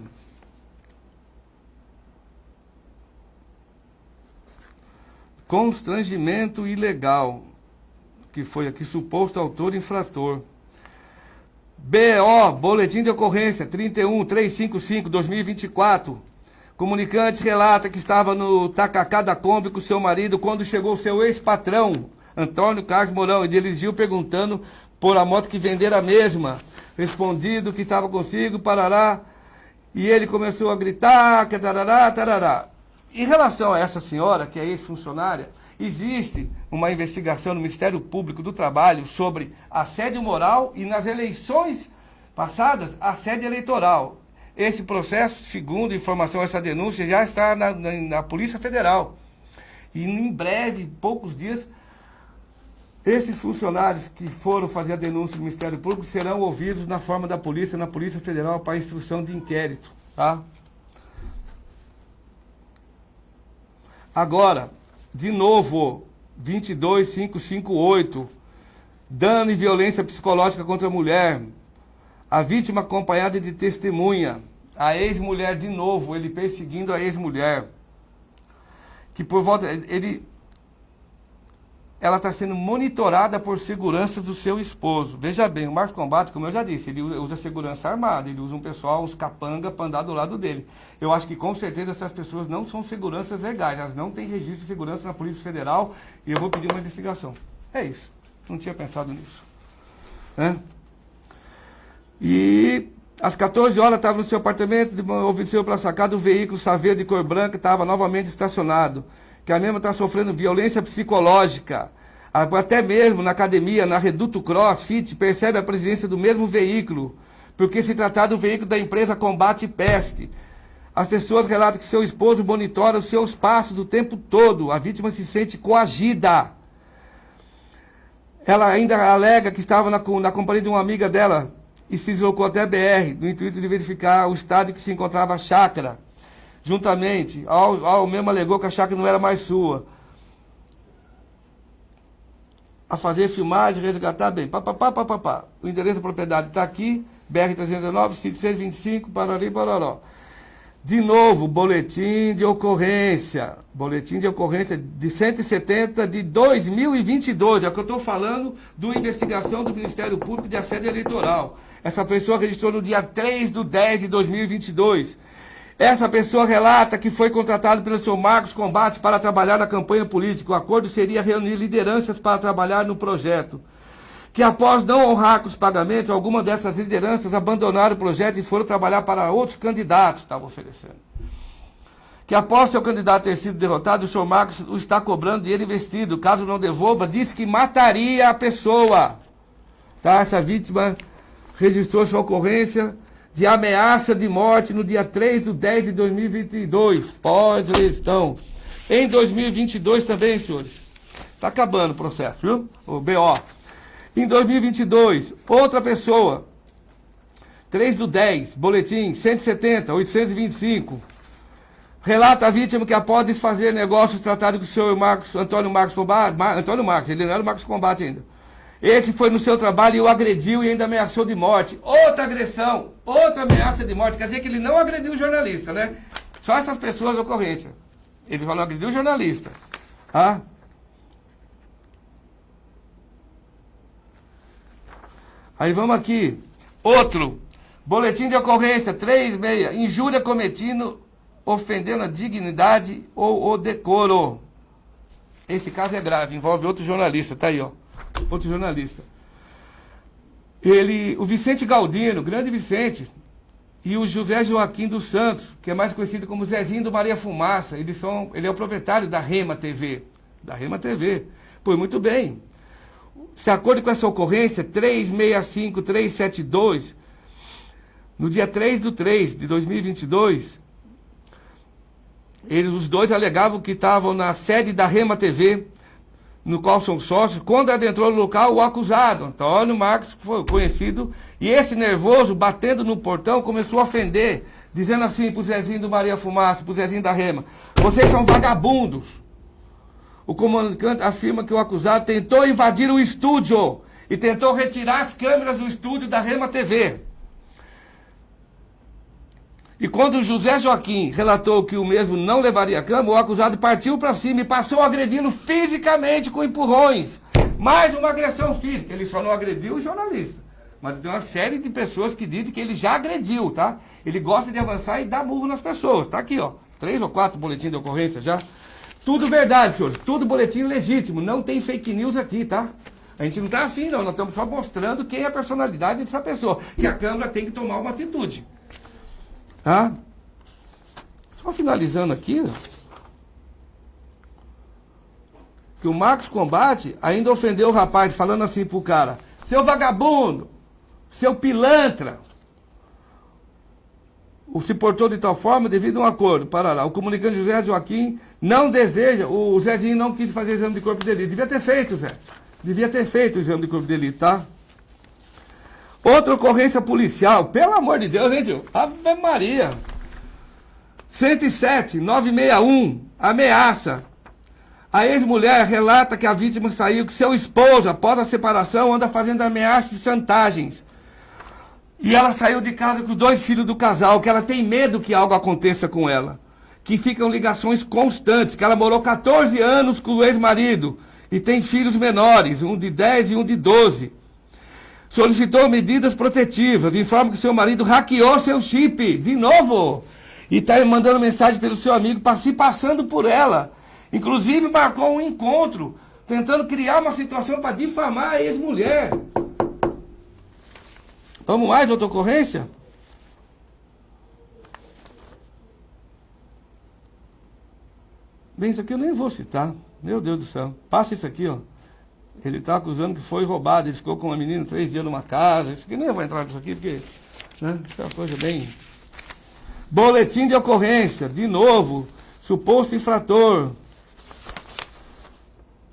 constrangimento ilegal, que foi aqui suposto autor infrator. BO, boletim de ocorrência 31355/2024. Comunicante relata que estava no tacacá da Kombi com seu marido quando chegou seu ex-patrão, Antônio Carlos Mourão, e dirigiu perguntando por a moto que vendera a mesma. Respondido que estava consigo, parará, e ele começou a gritar, que tarará, tarará. Em relação a essa senhora, que é ex-funcionária, existe uma investigação no Ministério Público do Trabalho sobre assédio moral e, nas eleições passadas, assédio eleitoral. Esse processo, segundo informação, essa denúncia já está na Polícia Federal. E em breve, poucos dias, esses funcionários que foram fazer a denúncia do Ministério Público serão ouvidos na forma da polícia, na Polícia Federal, para instrução de inquérito, tá? Agora, de novo, 22558, dano e violência psicológica contra a mulher. A vítima acompanhada de testemunha. A ex-mulher, de novo, ele perseguindo a ex-mulher. Que por volta... Ela está sendo monitorada por seguranças do seu esposo. Veja bem, o Marcos Combate, como eu já disse, ele usa segurança armada, ele usa um pessoal, uns capanga para andar do lado dele. Eu acho que com certeza essas pessoas não são seguranças legais, elas não têm registro de segurança na Polícia Federal e eu vou pedir uma investigação. É isso. Não tinha pensado nisso. E às 14 horas estava no seu apartamento, obedeceu para sacar do veículo Saveiro de cor branca, estava novamente estacionado. Que a mesma está sofrendo violência psicológica. Até mesmo na academia, na Reduto CrossFit, percebe a presença do mesmo veículo, porque se tratar do veículo da empresa Combate Peste. As pessoas relatam que seu esposo monitora os seus passos o tempo todo. A vítima se sente coagida. Ela ainda alega que estava na companhia de uma amiga dela e se deslocou até a BR, no intuito de verificar o estado em que se encontrava a chácara. Juntamente, ao mesmo alegou que a chácara não era mais sua. A fazer filmagem, resgatar bem. O endereço da propriedade está aqui, BR-309, 625, Parari, Paroró. De novo, boletim de ocorrência. Boletim de ocorrência de 170 de 2022. É o que eu estou falando do investigação do Ministério Público de assédio eleitoral. Essa pessoa registrou no dia 3/10/2022. Essa pessoa relata que foi contratado pelo seu Marcos Combate para trabalhar na campanha política. O acordo seria reunir lideranças para trabalhar no projeto. Que após não honrar com os pagamentos, algumas dessas lideranças abandonaram o projeto e foram trabalhar para outros candidatos, estavam oferecendo. Que após seu candidato ter sido derrotado, o senhor Marcos o está cobrando dinheiro investido. Caso não devolva, disse que mataria a pessoa. Tá? Essa vítima registrou sua ocorrência de ameaça de morte no dia 3/10/2022, pós-eleição. Em 2022 também, senhores. Está acabando o processo, viu? O BO. Em 2022, outra pessoa, 3/10, boletim 170, 825. Relata a vítima que após desfazer negócios tratado com o senhor Antônio Marcos Combate, Antônio Marcos, ele não era o Marcos Combate ainda. Esse foi no seu trabalho e o agrediu e ainda ameaçou de morte. Outra agressão, outra ameaça de morte. Quer dizer que ele não agrediu o jornalista, né? Só essas pessoas de ocorrência. Ele falou agrediu o jornalista. Ah? Aí vamos aqui. Outro. Boletim de ocorrência 36. Injúria cometida ofendendo a dignidade ou o decoro. Esse caso é grave, envolve outro jornalista. Tá aí, ó. Outro jornalista. O Vicente Galdino, grande Vicente, e o José Joaquim dos Santos, que é mais conhecido como Zezinho do Maria Fumaça, ele é o proprietário da Rema TV. Da Rema TV. Pois muito bem. De acordo com essa ocorrência, 365372, no dia 3/3/2022, os dois alegavam que estavam na sede da Rema TV, no qual são sócios. Quando adentrou no local, o acusado, Antônio Marcos, foi conhecido, e esse nervoso, batendo no portão, começou a ofender, dizendo assim pro Zezinho do Maria Fumaça, pro Zezinho da Rema: vocês são vagabundos. O comandante afirma que o acusado tentou invadir o estúdio e tentou retirar as câmeras do estúdio da Rema TV. E quando o José Joaquim relatou que o mesmo não levaria a cama, o acusado partiu para cima e passou agredindo fisicamente com empurrões. Mais uma agressão física. Ele só não agrediu o jornalista. Mas tem uma série de pessoas que dizem que ele já agrediu, tá? Ele gosta de avançar e dar burro nas pessoas. Tá aqui, ó. 3 ou 4 boletins de ocorrência já. Tudo verdade, senhores. Tudo boletim legítimo. Não tem fake news aqui, tá? A gente não tá afim, não. Nós estamos só mostrando quem é a personalidade dessa pessoa. Que a Câmara tem que tomar uma atitude. Tá? Só finalizando aqui, que o Marcos Combate ainda ofendeu o rapaz, falando assim pro cara: seu vagabundo, seu pilantra. se portou de tal forma devido a um acordo. Parará. O comunicante José Joaquim não deseja, o Zezinho não quis fazer exame de corpo de delito. Devia ter feito, Zé. Devia ter feito o exame de corpo de delito, tá? Outra ocorrência policial. Pelo amor de Deus, hein, tio? Ave Maria. 107, 961. Ameaça. A ex-mulher relata que a vítima saiu com seu esposo, após a separação, anda fazendo ameaças e chantagens. E ela saiu de casa com os 2 filhos do casal, que ela tem medo que algo aconteça com ela. Que ficam ligações constantes, que ela morou 14 anos com o ex-marido e tem filhos menores, um de 10 e um de 12. Solicitou medidas protetivas, informa que seu marido hackeou seu chip, de novo, e está mandando mensagem pelo seu amigo, se passando por ela. Inclusive marcou um encontro, tentando criar uma situação para difamar a ex-mulher. Vamos mais, outra ocorrência? Bem, isso aqui eu nem vou citar. Meu Deus do céu. Passa isso aqui, ó. Ele está acusando que foi roubado. Ele ficou com uma menina 3 dias numa casa. Isso aqui nem vou entrar nisso aqui, porque... né, isso é uma coisa bem... Boletim de ocorrência. De novo. Suposto infrator.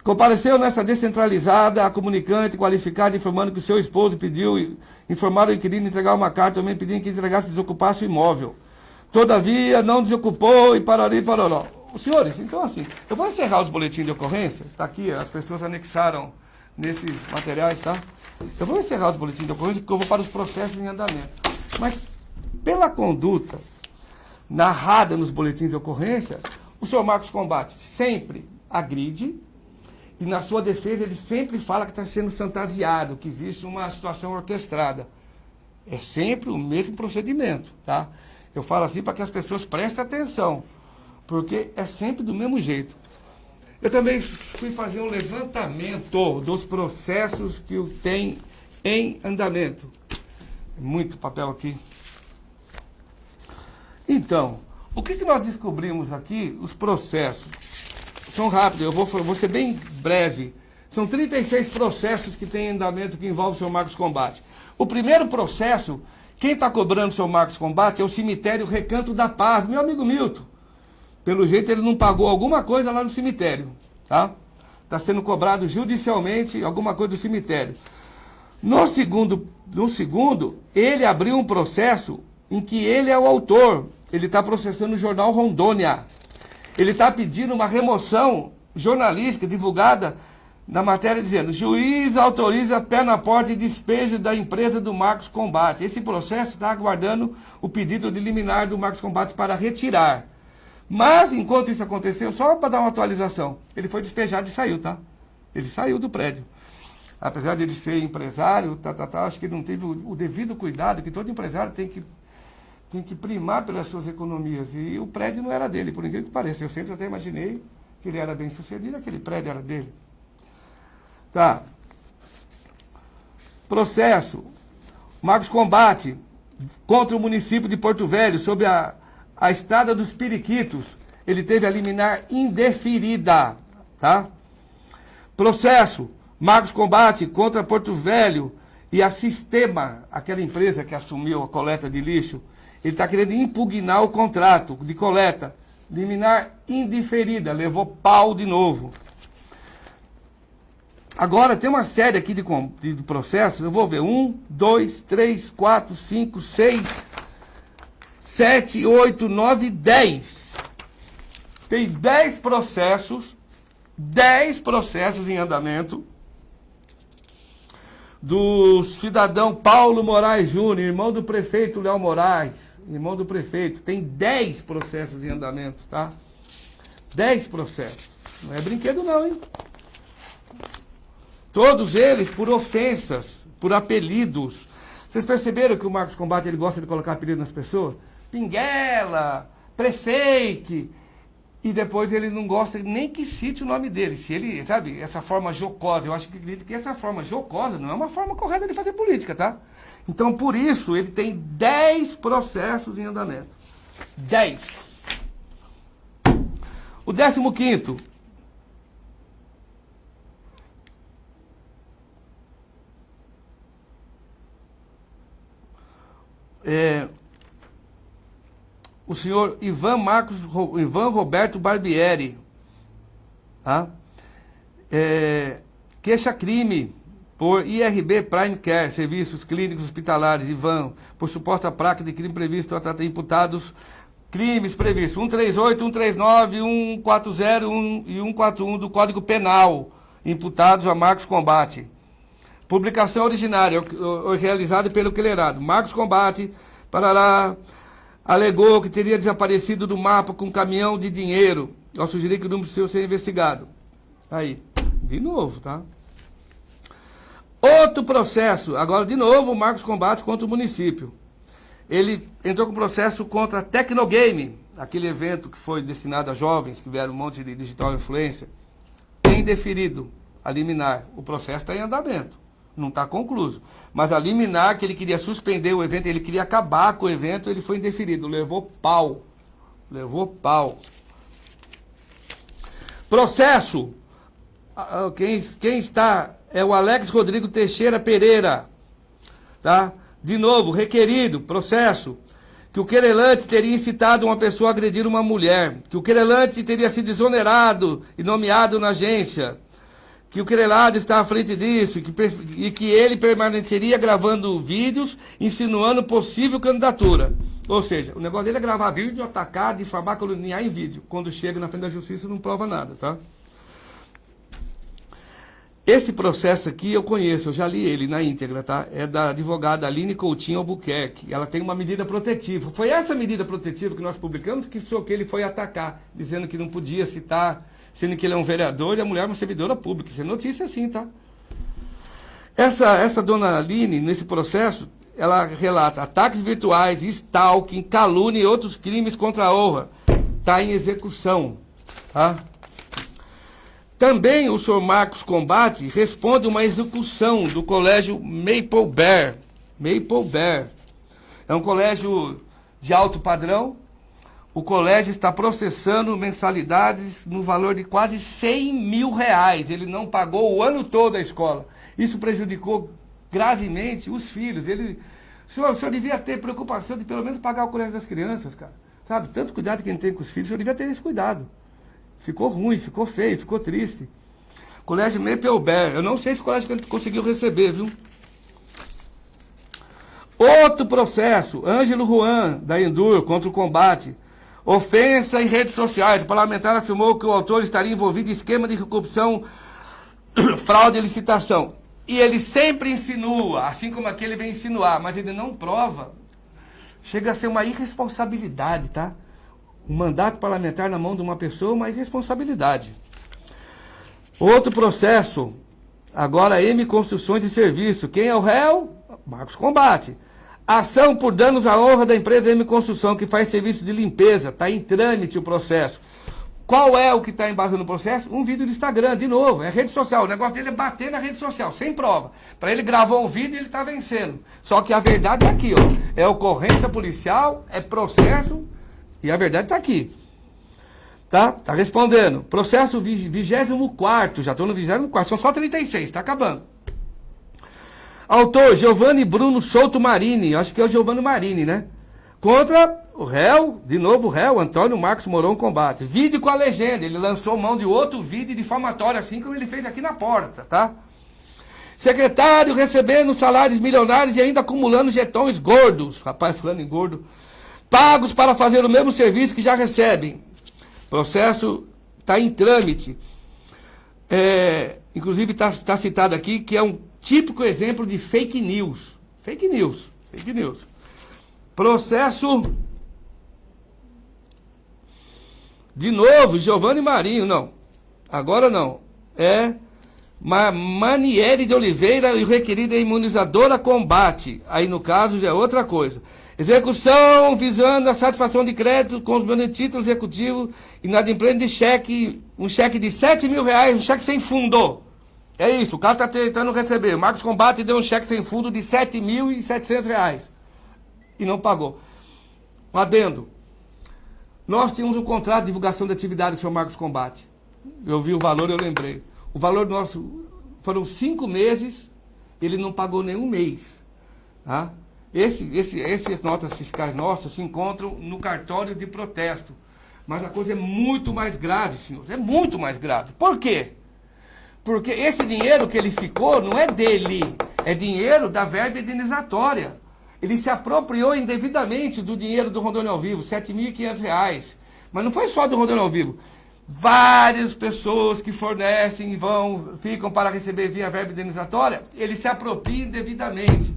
Compareceu nessa descentralizada a comunicante qualificada informando que o seu esposo pediu, informaram o inquilino entregar uma carta, também pedindo que entregasse e desocupasse o imóvel. Todavia, não desocupou e parari, paroró. Senhores, então assim, eu vou encerrar os boletins de ocorrência, tá aqui, as pessoas anexaram nesses materiais, tá? Eu vou encerrar os boletins de ocorrência porque eu vou para os processos em andamento. Mas, pela conduta narrada nos boletins de ocorrência, o senhor Marcos Combate sempre agride, e na sua defesa ele sempre fala que está sendo fantasiado, que existe uma situação orquestrada. É sempre o mesmo procedimento, tá? Eu falo assim para que as pessoas prestem atenção, porque é sempre do mesmo jeito. Eu também fui fazer um levantamento dos processos que tem em andamento. Muito papel aqui. Então, o que nós descobrimos aqui? Os processos. São rápidos, eu vou ser bem breve. São 36 processos que tem em andamento que envolvem o seu Marcos Combate. O primeiro processo, quem está cobrando o seu Marcos Combate é o cemitério Recanto da Paz, meu amigo Milton. Pelo jeito ele não pagou alguma coisa lá no cemitério, tá? Está sendo cobrado judicialmente alguma coisa do cemitério. No segundo, ele abriu um processo em que ele é o autor. Ele está processando o jornal Rondônia. Ele está pedindo uma remoção jornalística divulgada na matéria dizendo: juiz autoriza pé na porta e despejo da empresa do Marcos Combate. Esse processo está aguardando o pedido de liminar do Marcos Combate para retirar. Mas, enquanto isso aconteceu, só para dar uma atualização, ele foi despejado e saiu, tá? Ele saiu do prédio. Apesar de ele ser empresário, acho que ele não teve o devido cuidado que todo empresário tem que primar pelas suas economias. E o prédio não era dele, por incrível que pareça. Eu sempre até imaginei que ele era bem sucedido, aquele prédio era dele. Tá. Processo. Marcos Combate contra o município de Porto Velho sobre a estrada dos Periquitos. Ele teve a liminar indeferida. Tá? Processo. Marcos Combate contra Porto Velho e a Sistema, aquela empresa que assumiu a coleta de lixo. Ele está querendo impugnar o contrato de coleta. Liminar indeferida. Levou pau de novo. Agora tem uma série aqui de processos. Eu vou ver. 1, 2, 3, 4, 5, 6, 7, 8, 9, 10. Tem 10 processos. 10 processos em andamento. Do cidadão Paulo Moraes Júnior, irmão do prefeito Léo Moraes. Irmão do prefeito. Tem 10 processos em andamento, tá? 10 processos. Não é brinquedo não, hein? Todos eles por ofensas, por apelidos. Vocês perceberam que o Marcos Combate ele gosta de colocar apelido nas pessoas? Pinguela, prefeito. E depois ele não gosta nem que cite o nome dele. Se ele, sabe, essa forma jocosa, eu acho que essa forma jocosa não é uma forma correta de fazer política, tá? Então, por isso, ele tem 10 processos em andamento. 10. O 15º. o senhor Ivan Roberto Barbieri, tá? Queixa-crime por IRB Prime Care, Serviços Clínicos Hospitalares, Ivan, por suposta prática de crime previsto a tratar imputados, crimes previstos 138, 139, 140 e 141 do Código Penal, imputados a Marcos Combate. Publicação originária, realizada pelo querelado. Marcos Combate, Parará, alegou que teria desaparecido do mapa com um caminhão de dinheiro, ao sugerir que o número seu seja investigado. Aí, de novo, tá? Outro processo, agora de novo o Marcos Combate contra o município. Ele entrou com processo contra a Tecnogame, aquele evento que foi destinado a jovens, que vieram um monte de digital influencer. Tem deferido a liminar. O processo está em andamento, não está concluído. Mas a liminar, que ele queria suspender o evento, ele queria acabar com o evento, ele foi indeferido. Levou pau. Levou pau. Processo. Quem está é o Alex Rodrigo Teixeira Pereira, tá? De novo, requerido, processo, que o querelante teria incitado uma pessoa a agredir uma mulher, que o querelante teria sido exonerado e nomeado na agência, que o querelado está à frente disso, e que ele permaneceria gravando vídeos insinuando possível candidatura. Ou seja, o negócio dele é gravar vídeo, atacar, difamar, caluniar em vídeo. Quando chega na frente da justiça não prova nada, tá? Esse processo aqui eu conheço, eu já li ele na íntegra, tá? É da advogada Aline Coutinho Albuquerque. Ela tem uma medida protetiva. Foi essa medida protetiva que nós publicamos que ele foi atacar, dizendo que não podia citar, sendo que ele é um vereador e a mulher é uma servidora pública. Isso é notícia assim, tá? Essa dona Aline, nesse processo, ela relata ataques virtuais, stalking, calúnia e outros crimes contra a honra. Está em execução, tá? Também o senhor Marcos Combate responde uma execução do colégio Maple Bear. Maple Bear. É um colégio de alto padrão. O colégio está processando mensalidades no valor de quase 100 mil reais. Ele não pagou o ano todo a escola. Isso prejudicou gravemente os filhos. O senhor devia ter preocupação de pelo menos pagar o colégio das crianças, cara. Sabe, tanto cuidado que a gente tem com os filhos, o senhor devia ter esse cuidado. Ficou ruim, ficou feio, ficou triste. Colégio Maple Bear. Eu não sei se o colégio conseguiu receber, viu? Outro processo. Ângelo Juan, da Endur, contra o Combate. Ofensa em redes sociais. O parlamentar afirmou que o autor estaria envolvido em esquema de corrupção, fraude e licitação. E ele sempre insinua, assim como aqui ele vem insinuar, mas ele não prova. Chega a ser uma irresponsabilidade, tá? Um mandato parlamentar na mão de uma pessoa, uma irresponsabilidade. Outro processo, agora M Construções e Serviço. Quem é o réu? Marcos Combate. Ação por danos à honra da empresa M Construção, que faz serviço de limpeza. Está em trâmite o processo. Qual é o que está embasando no processo? Um vídeo do Instagram, de novo, é rede social. O negócio dele é bater na rede social, sem prova. Para ele gravar um vídeo, ele está vencendo. Só que a verdade é aqui, ó. É ocorrência policial, é processo... E a verdade está aqui. Tá? Tá respondendo. Processo 24º. Já estou no 24º. São só 36. Está acabando. Autor, Giovanni Bruno Souto Marini. Acho que é o Giovanni Marini, né? Contra o réu, de novo o réu, Antônio Marcos Moron Combate. Vídeo com a legenda. Ele lançou mão de outro vídeo difamatório, assim como ele fez aqui na porta, tá? Secretário recebendo salários milionários e ainda acumulando jetões gordos. Rapaz, falando em gordo... Pagos para fazer o mesmo serviço que já recebem. Processo está em trâmite. Inclusive está citado aqui que é um típico exemplo de fake news. Fake news. Fake news. Processo... De novo, Giovanni Marinho. Não. Agora não. Manieri de Oliveira e o requerido é imunizadora Combate. Aí no caso já é outra coisa. Execução visando a satisfação de crédito com os bens de título executivo inadimplente de cheque, um cheque de 7 mil reais, um cheque sem fundo. É isso, o cara está tentando receber. O Marcos Combate deu um cheque sem fundo de 7.700 reais e não pagou. Um adendo. Nós tínhamos um contrato de divulgação da atividade com o senhor Marcos Combate. Eu vi o valor, eu lembrei. O valor nosso foram 5 meses, ele não pagou nenhum mês. Tá? Essas notas fiscais nossas se encontram no cartório de protesto. Mas a coisa é muito mais grave, senhores. É muito mais grave. Por quê? Porque esse dinheiro que ele ficou não é dele. É dinheiro da verba indenizatória. Ele se apropriou indevidamente do dinheiro do Rondônia ao Vivo, R$ 7.500. Mas não foi só do Rondônia ao Vivo. Várias pessoas que fornecem e ficam para receber via verba indenizatória, ele se apropria indevidamente.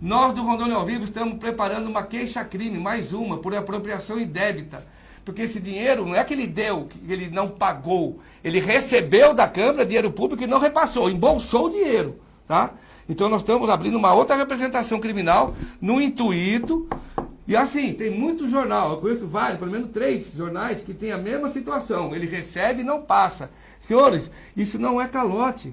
Nós do Rondônia ao Vivo estamos preparando uma queixa-crime, mais uma, por apropriação indébita. Porque esse dinheiro não é que ele deu, que ele não pagou. Ele recebeu da Câmara dinheiro público e não repassou, embolsou o dinheiro. Tá? Então nós estamos abrindo uma outra representação criminal no intuito. E assim, tem muito jornal, eu conheço vários, pelo menos 3 jornais que têm a mesma situação. Ele recebe e não passa. Senhores, isso não é calote.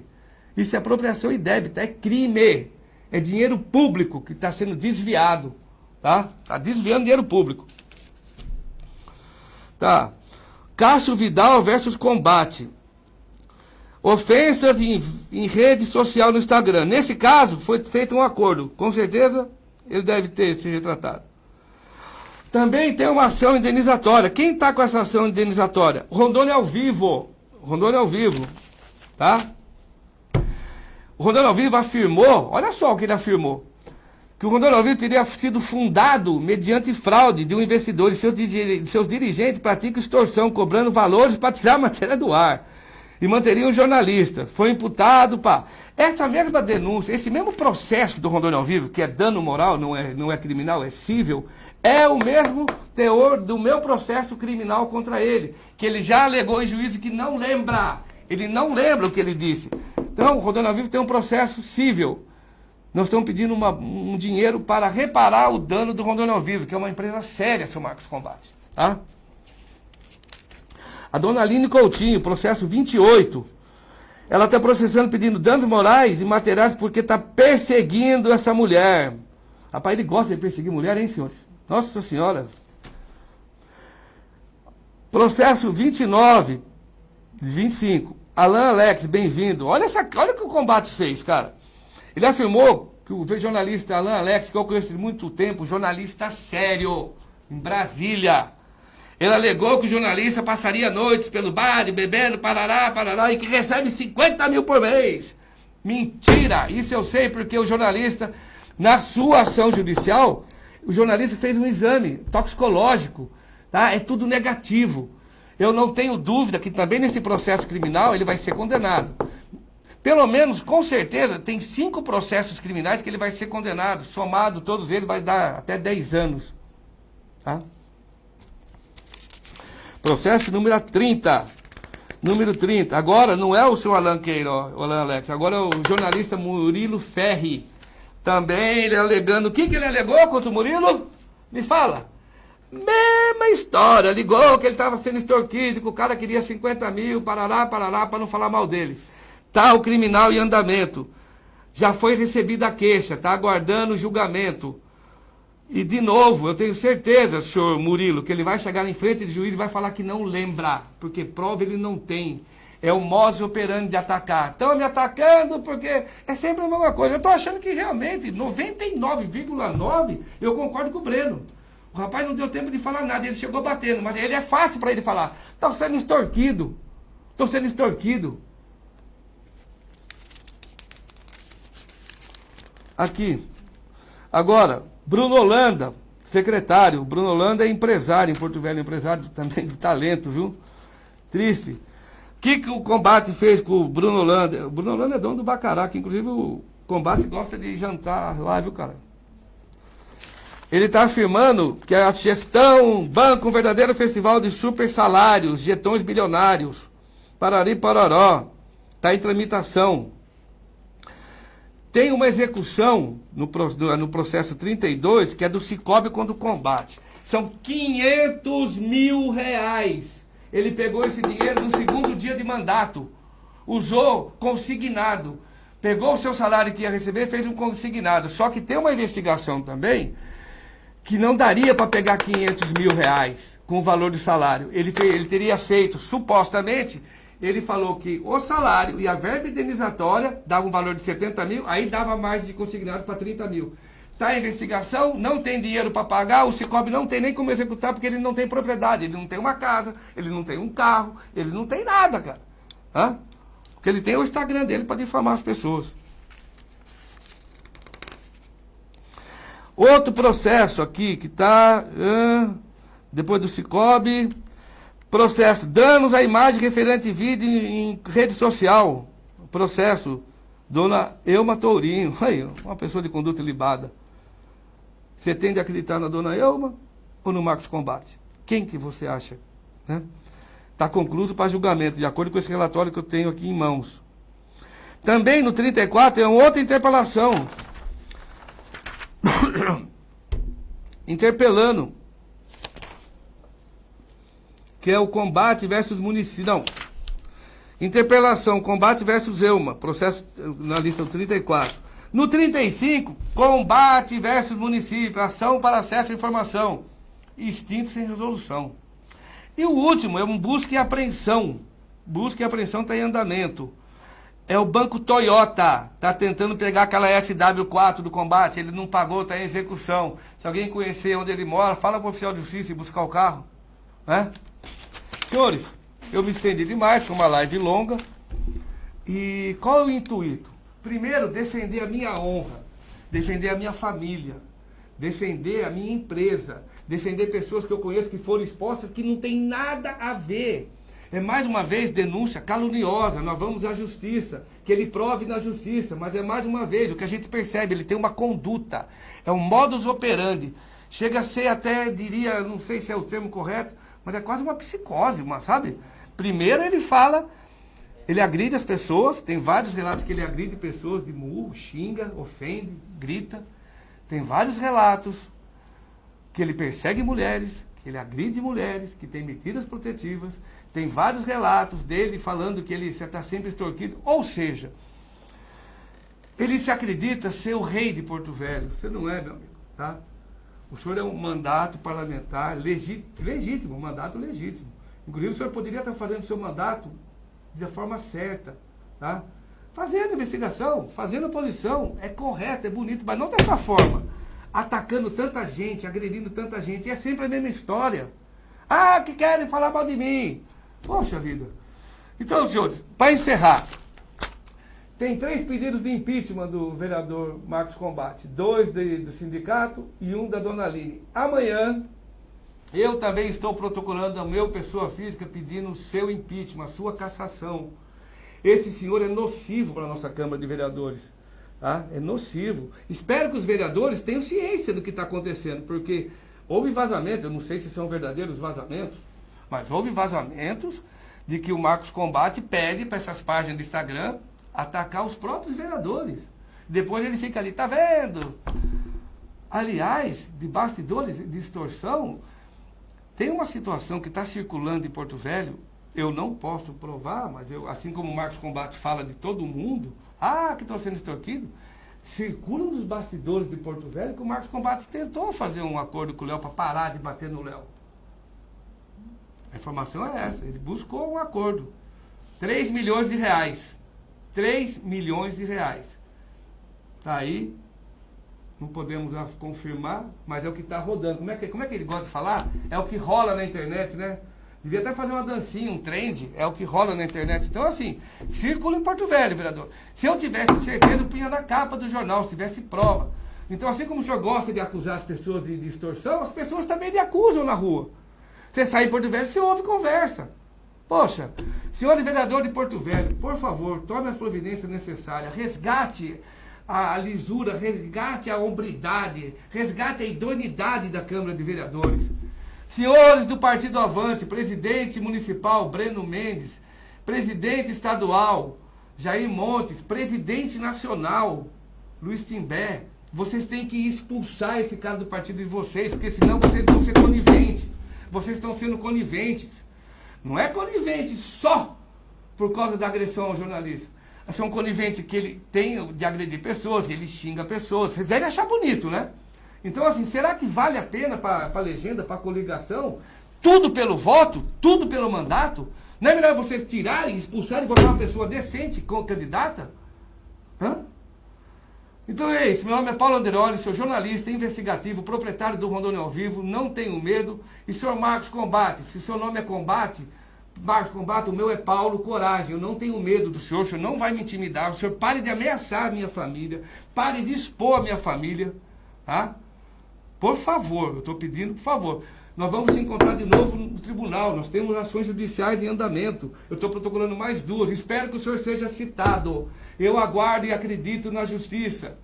Isso é apropriação indébita, é crime. É dinheiro público que está sendo desviado. Tá? Está desviando dinheiro público. Tá. Cássio Vidal versus Combate. Ofensas em rede social no Instagram. Nesse caso, foi feito um acordo. Com certeza, ele deve ter se retratado. Também tem uma ação indenizatória. Quem está com essa ação indenizatória? Rondônia ao Vivo. Rondônia ao Vivo. Tá? O Rondônia ao Vivo afirmou, olha só o que ele afirmou, que o Rondônia ao Vivo teria sido fundado mediante fraude de um investidor e seus dirigentes praticam extorsão, cobrando valores para tirar a matéria do ar. E manteriam o jornalista. Foi imputado, pá. Essa mesma denúncia, esse mesmo processo do Rondônia ao Vivo, que é dano moral, não é criminal, é cível, é o mesmo teor do meu processo criminal contra ele, que ele já alegou em juízo que não lembra. Ele não lembra o que ele disse. Então, o Rondônia ao Vivo tem um processo cível. Nós estamos pedindo um dinheiro para reparar o dano do Rondônia ao Vivo, que é uma empresa séria, seu Marcos Combate. Tá? A dona Aline Coutinho, processo 28. Ela está processando pedindo danos morais e materiais porque está perseguindo essa mulher. Rapaz, ele gosta de perseguir mulher, hein, senhores? Nossa Senhora. Processo 29, 25. Alan Alex, bem-vindo. Olha o que o Combate fez, cara. Ele afirmou que o jornalista Alan Alex, que eu conheço de muito tempo, jornalista sério, em Brasília. Ele alegou que o jornalista passaria noites pelo bar, bebendo, parará, e que recebe 50 mil por mês. Mentira! Isso eu sei porque o jornalista, na sua ação judicial, o jornalista fez um exame toxicológico, tá? É tudo negativo. Eu não tenho dúvida que também nesse processo criminal ele vai ser condenado. Pelo menos, com certeza, tem 5 processos criminais que ele vai ser condenado. Somado todos eles vai dar até 10 anos. Tá? Processo número 30. Número 30. Agora não é o seu Alan Queiroz, o Alan Alex. Agora é o jornalista Murilo Ferri. Também ele alegando. O que ele alegou contra o Murilo? Me fala. Mesma história. Ligou que ele estava sendo extorquido, que o cara queria 50 mil, parará, para não falar mal dele. Tá o criminal em andamento. Já foi recebida a queixa. Está aguardando o julgamento. E, de novo, eu tenho certeza, senhor Murilo, que ele vai chegar em frente de juiz e vai falar que não lembra, porque prova ele não tem. É o modus operandi de atacar. Estão me atacando porque é sempre a mesma coisa. Eu estou achando que realmente, 99,9%, eu concordo com o Breno. O rapaz não deu tempo de falar nada, ele chegou batendo, mas ele é fácil para ele falar. Estão sendo extorquido. Estou sendo extorquido. Aqui. Agora... Bruno Holanda, secretário. Bruno Holanda é empresário em Porto Velho, empresário também de talento, viu? Triste. O que o Combate fez com o Bruno Holanda? O Bruno Holanda é dono do Bacará, que inclusive o Combate gosta de jantar lá, viu, cara? Ele está afirmando que a gestão banca um verdadeiro festival de super salários, jetões bilionários. Parari Paroró. Está em tramitação. Tem uma execução no processo 32, que é do Cicobi contra o Combate. São 500 mil reais. Ele pegou esse dinheiro no segundo dia de mandato. Usou consignado. Pegou o seu salário que ia receber e fez um consignado. Só que tem uma investigação também que não daria para pegar 500 mil reais com o valor do salário. Ele teria feito, supostamente... Ele falou que o salário e a verba indenizatória davam um valor de 70 mil, aí dava margem de consignado para 30 mil. Está em investigação, não tem dinheiro para pagar, o Cicobi não tem nem como executar porque ele não tem propriedade, ele não tem uma casa, ele não tem um carro, ele não tem nada, cara. Hã? Porque ele tem o Instagram dele para difamar as pessoas. Outro processo aqui que está, depois do Cicobi, processo, danos à imagem referente vídeo em rede social. Processo, dona Elma Tourinho, aí, uma pessoa de conduta ilibada. Você tende a acreditar na dona Elma ou no Marcos Combate? Quem que você acha? Está concluído para julgamento, de acordo com esse relatório que eu tenho aqui em mãos. Também no 34 é uma outra interpelação. Interpelando, que é o Combate versus município. Não. Interpelação, Combate versus Elma. Processo na lista do 34. No 35, Combate versus município. Ação para acesso à informação. Extinto sem resolução. E o último é um busca e apreensão. Busca e apreensão está em andamento. É o Banco Toyota. Está tentando pegar aquela SW4 do Combate. Ele não pagou, está em execução. Se alguém conhecer onde ele mora, fala para o oficial de justiça e buscar o carro. Senhores, eu me estendi demais, foi uma live longa. E qual é o intuito? Primeiro, defender a minha honra, defender a minha família, defender a minha empresa, defender pessoas que eu conheço que foram expostas que não tem nada a ver. É mais uma vez denúncia caluniosa, nós vamos à justiça, que ele prove na justiça, mas é mais uma vez, o que a gente percebe, ele tem uma conduta, é um modus operandi. Chega a ser até, diria, não sei se é o termo correto, mas é quase uma psicose, sabe? Primeiro ele fala, ele agride as pessoas, tem vários relatos que ele agride pessoas de murro, xinga, ofende, grita. Tem vários relatos que ele persegue mulheres, que ele agride mulheres, que tem medidas protetivas. Tem vários relatos dele falando que ele está sempre extorquido. Ou seja, ele se acredita ser o rei de Porto Velho. Você não é, meu amigo, tá? O senhor é um mandato parlamentar legítimo, um mandato legítimo. Inclusive, o senhor poderia estar fazendo o seu mandato de forma certa, tá? Fazendo investigação, fazendo oposição, é correto, é bonito, mas não dessa forma. Atacando tanta gente, agredindo tanta gente, e é sempre a mesma história. Ah, que querem falar mal de mim. Poxa vida. Então, senhores, para encerrar, tem 3 pedidos de impeachment do vereador Marcos Combate. 2 do sindicato e 1 da dona Aline. Amanhã, eu também estou protocolando a meu pessoa física pedindo o seu impeachment, a sua cassação. Esse senhor é nocivo para a nossa Câmara de Vereadores. Tá? É nocivo. Espero que os vereadores tenham ciência do que está acontecendo, porque houve vazamento, eu não sei se são verdadeiros vazamentos, mas houve vazamentos de que o Marcos Combate pede para essas páginas do Instagram atacar os próprios vereadores. Depois ele fica ali, tá vendo? Aliás, de bastidores de extorsão, tem uma situação que está circulando em Porto Velho, eu não posso provar, mas eu, assim como o Marcos Combate fala de todo mundo, que estou sendo extorquido, circula nos bastidores de Porto Velho que o Marcos Combate tentou fazer um acordo com o Léo para parar de bater no Léo. A informação é essa, ele buscou um acordo. 3 milhões de reais. 3 milhões de reais. Está aí, não podemos confirmar, mas é o que está rodando. Como é que ele gosta de falar? É o que rola na internet, né? Devia até fazer uma dancinha, um trend, é o que rola na internet. Então, assim, círculo em Porto Velho, vereador. Se eu tivesse certeza, eu punha na capa do jornal, se tivesse prova. Então, assim como o senhor gosta de acusar as pessoas de extorsão, as pessoas também lhe acusam na rua. Você sai em Porto Velho, você ouve conversa. Poxa, senhor vereador de Porto Velho, por favor, tome as providências necessárias, resgate a lisura, resgate a hombridade, resgate a idoneidade da Câmara de Vereadores. Senhores do Partido Avante, presidente municipal Breno Mendes, presidente estadual Jair Montes, presidente nacional Luiz Timbé, vocês têm que expulsar esse cara do partido de vocês, porque senão vocês vão ser coniventes. Vocês estão sendo coniventes. Não é conivente só por causa da agressão ao jornalista. É um conivente que ele tem de agredir pessoas, ele xinga pessoas. Vocês devem achar bonito, né? Então, assim, será que vale a pena para a legenda, para a coligação, tudo pelo voto, tudo pelo mandato? Não é melhor vocês tirarem, expulsarem e botar uma pessoa decente como candidata? Então é isso, meu nome é Paulo Anderoli, sou jornalista, investigativo, proprietário do Rondônia ao Vivo, não tenho medo. E senhor Marcos Combate, se o seu nome é Combate, Marcos Combate, o meu é Paulo Coragem, eu não tenho medo do senhor não vai me intimidar, o senhor pare de ameaçar a minha família, pare de expor a minha família, tá? Por favor, eu estou pedindo, por favor. Nós vamos se encontrar de novo no tribunal, nós temos ações judiciais em andamento, eu estou protocolando mais 2, espero que o senhor seja citado, eu aguardo e acredito na justiça.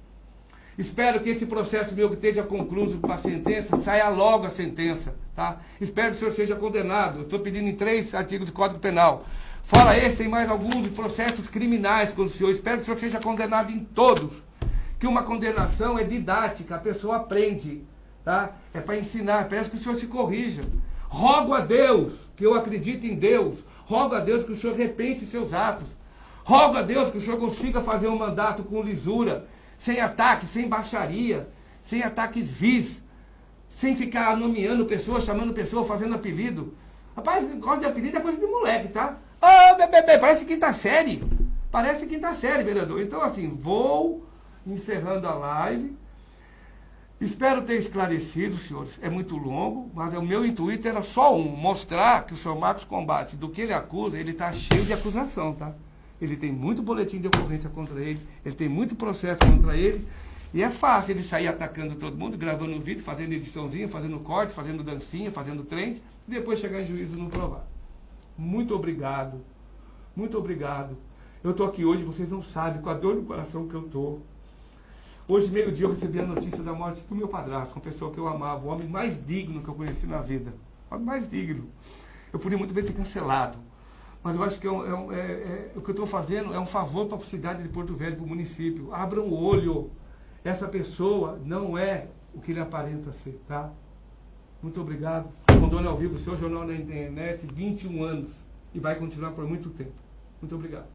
Espero que esse processo meu que esteja concluído para a sentença, saia logo a sentença, tá? Espero que o senhor seja condenado, eu estou pedindo em 3 artigos do Código Penal. Fora esse, tem mais alguns processos criminais contra o senhor, espero que o senhor seja condenado em todos. Que uma condenação é didática, a pessoa aprende, tá? É para ensinar, peço que o senhor se corrija. Rogo a Deus, que eu acredite em Deus, rogo a Deus que o senhor repense seus atos, rogo a Deus que o senhor consiga fazer um mandato com lisura, sem ataque, sem baixaria, sem ataques vis, sem ficar nomeando pessoas, chamando pessoas, fazendo apelido. Rapaz, gosta de apelido é coisa de moleque, tá? Bebê, parece quinta série. Parece quinta série, vereador. Então, assim, vou encerrando a live. Espero ter esclarecido, senhores. É muito longo, mas o meu intuito era só mostrar que o senhor Marcos Combate, do que ele acusa, ele está cheio de acusação, tá? Ele tem muito boletim de ocorrência contra ele tem muito processo contra ele, e é fácil ele sair atacando todo mundo, gravando vídeo, fazendo ediçãozinha, fazendo corte, fazendo dancinha, fazendo trend, e depois chegar em juízo e não provar. Muito obrigado. Muito obrigado. Eu estou aqui hoje, vocês não sabem, com a dor no coração que eu estou. Hoje, meio-dia, eu recebi a notícia da morte do meu padrasto, uma pessoa que eu amava, o homem mais digno que eu conheci na vida. O homem mais digno. Eu podia muito bem ter cancelado. Mas eu acho que o que eu estou fazendo é um favor para a cidade de Porto Velho, para o município. Abram o olho. Essa pessoa não é o que ele aparenta ser, tá? Muito obrigado. Rondônia ao Vivo, seu jornal na internet, 21 anos. E vai continuar por muito tempo. Muito obrigado.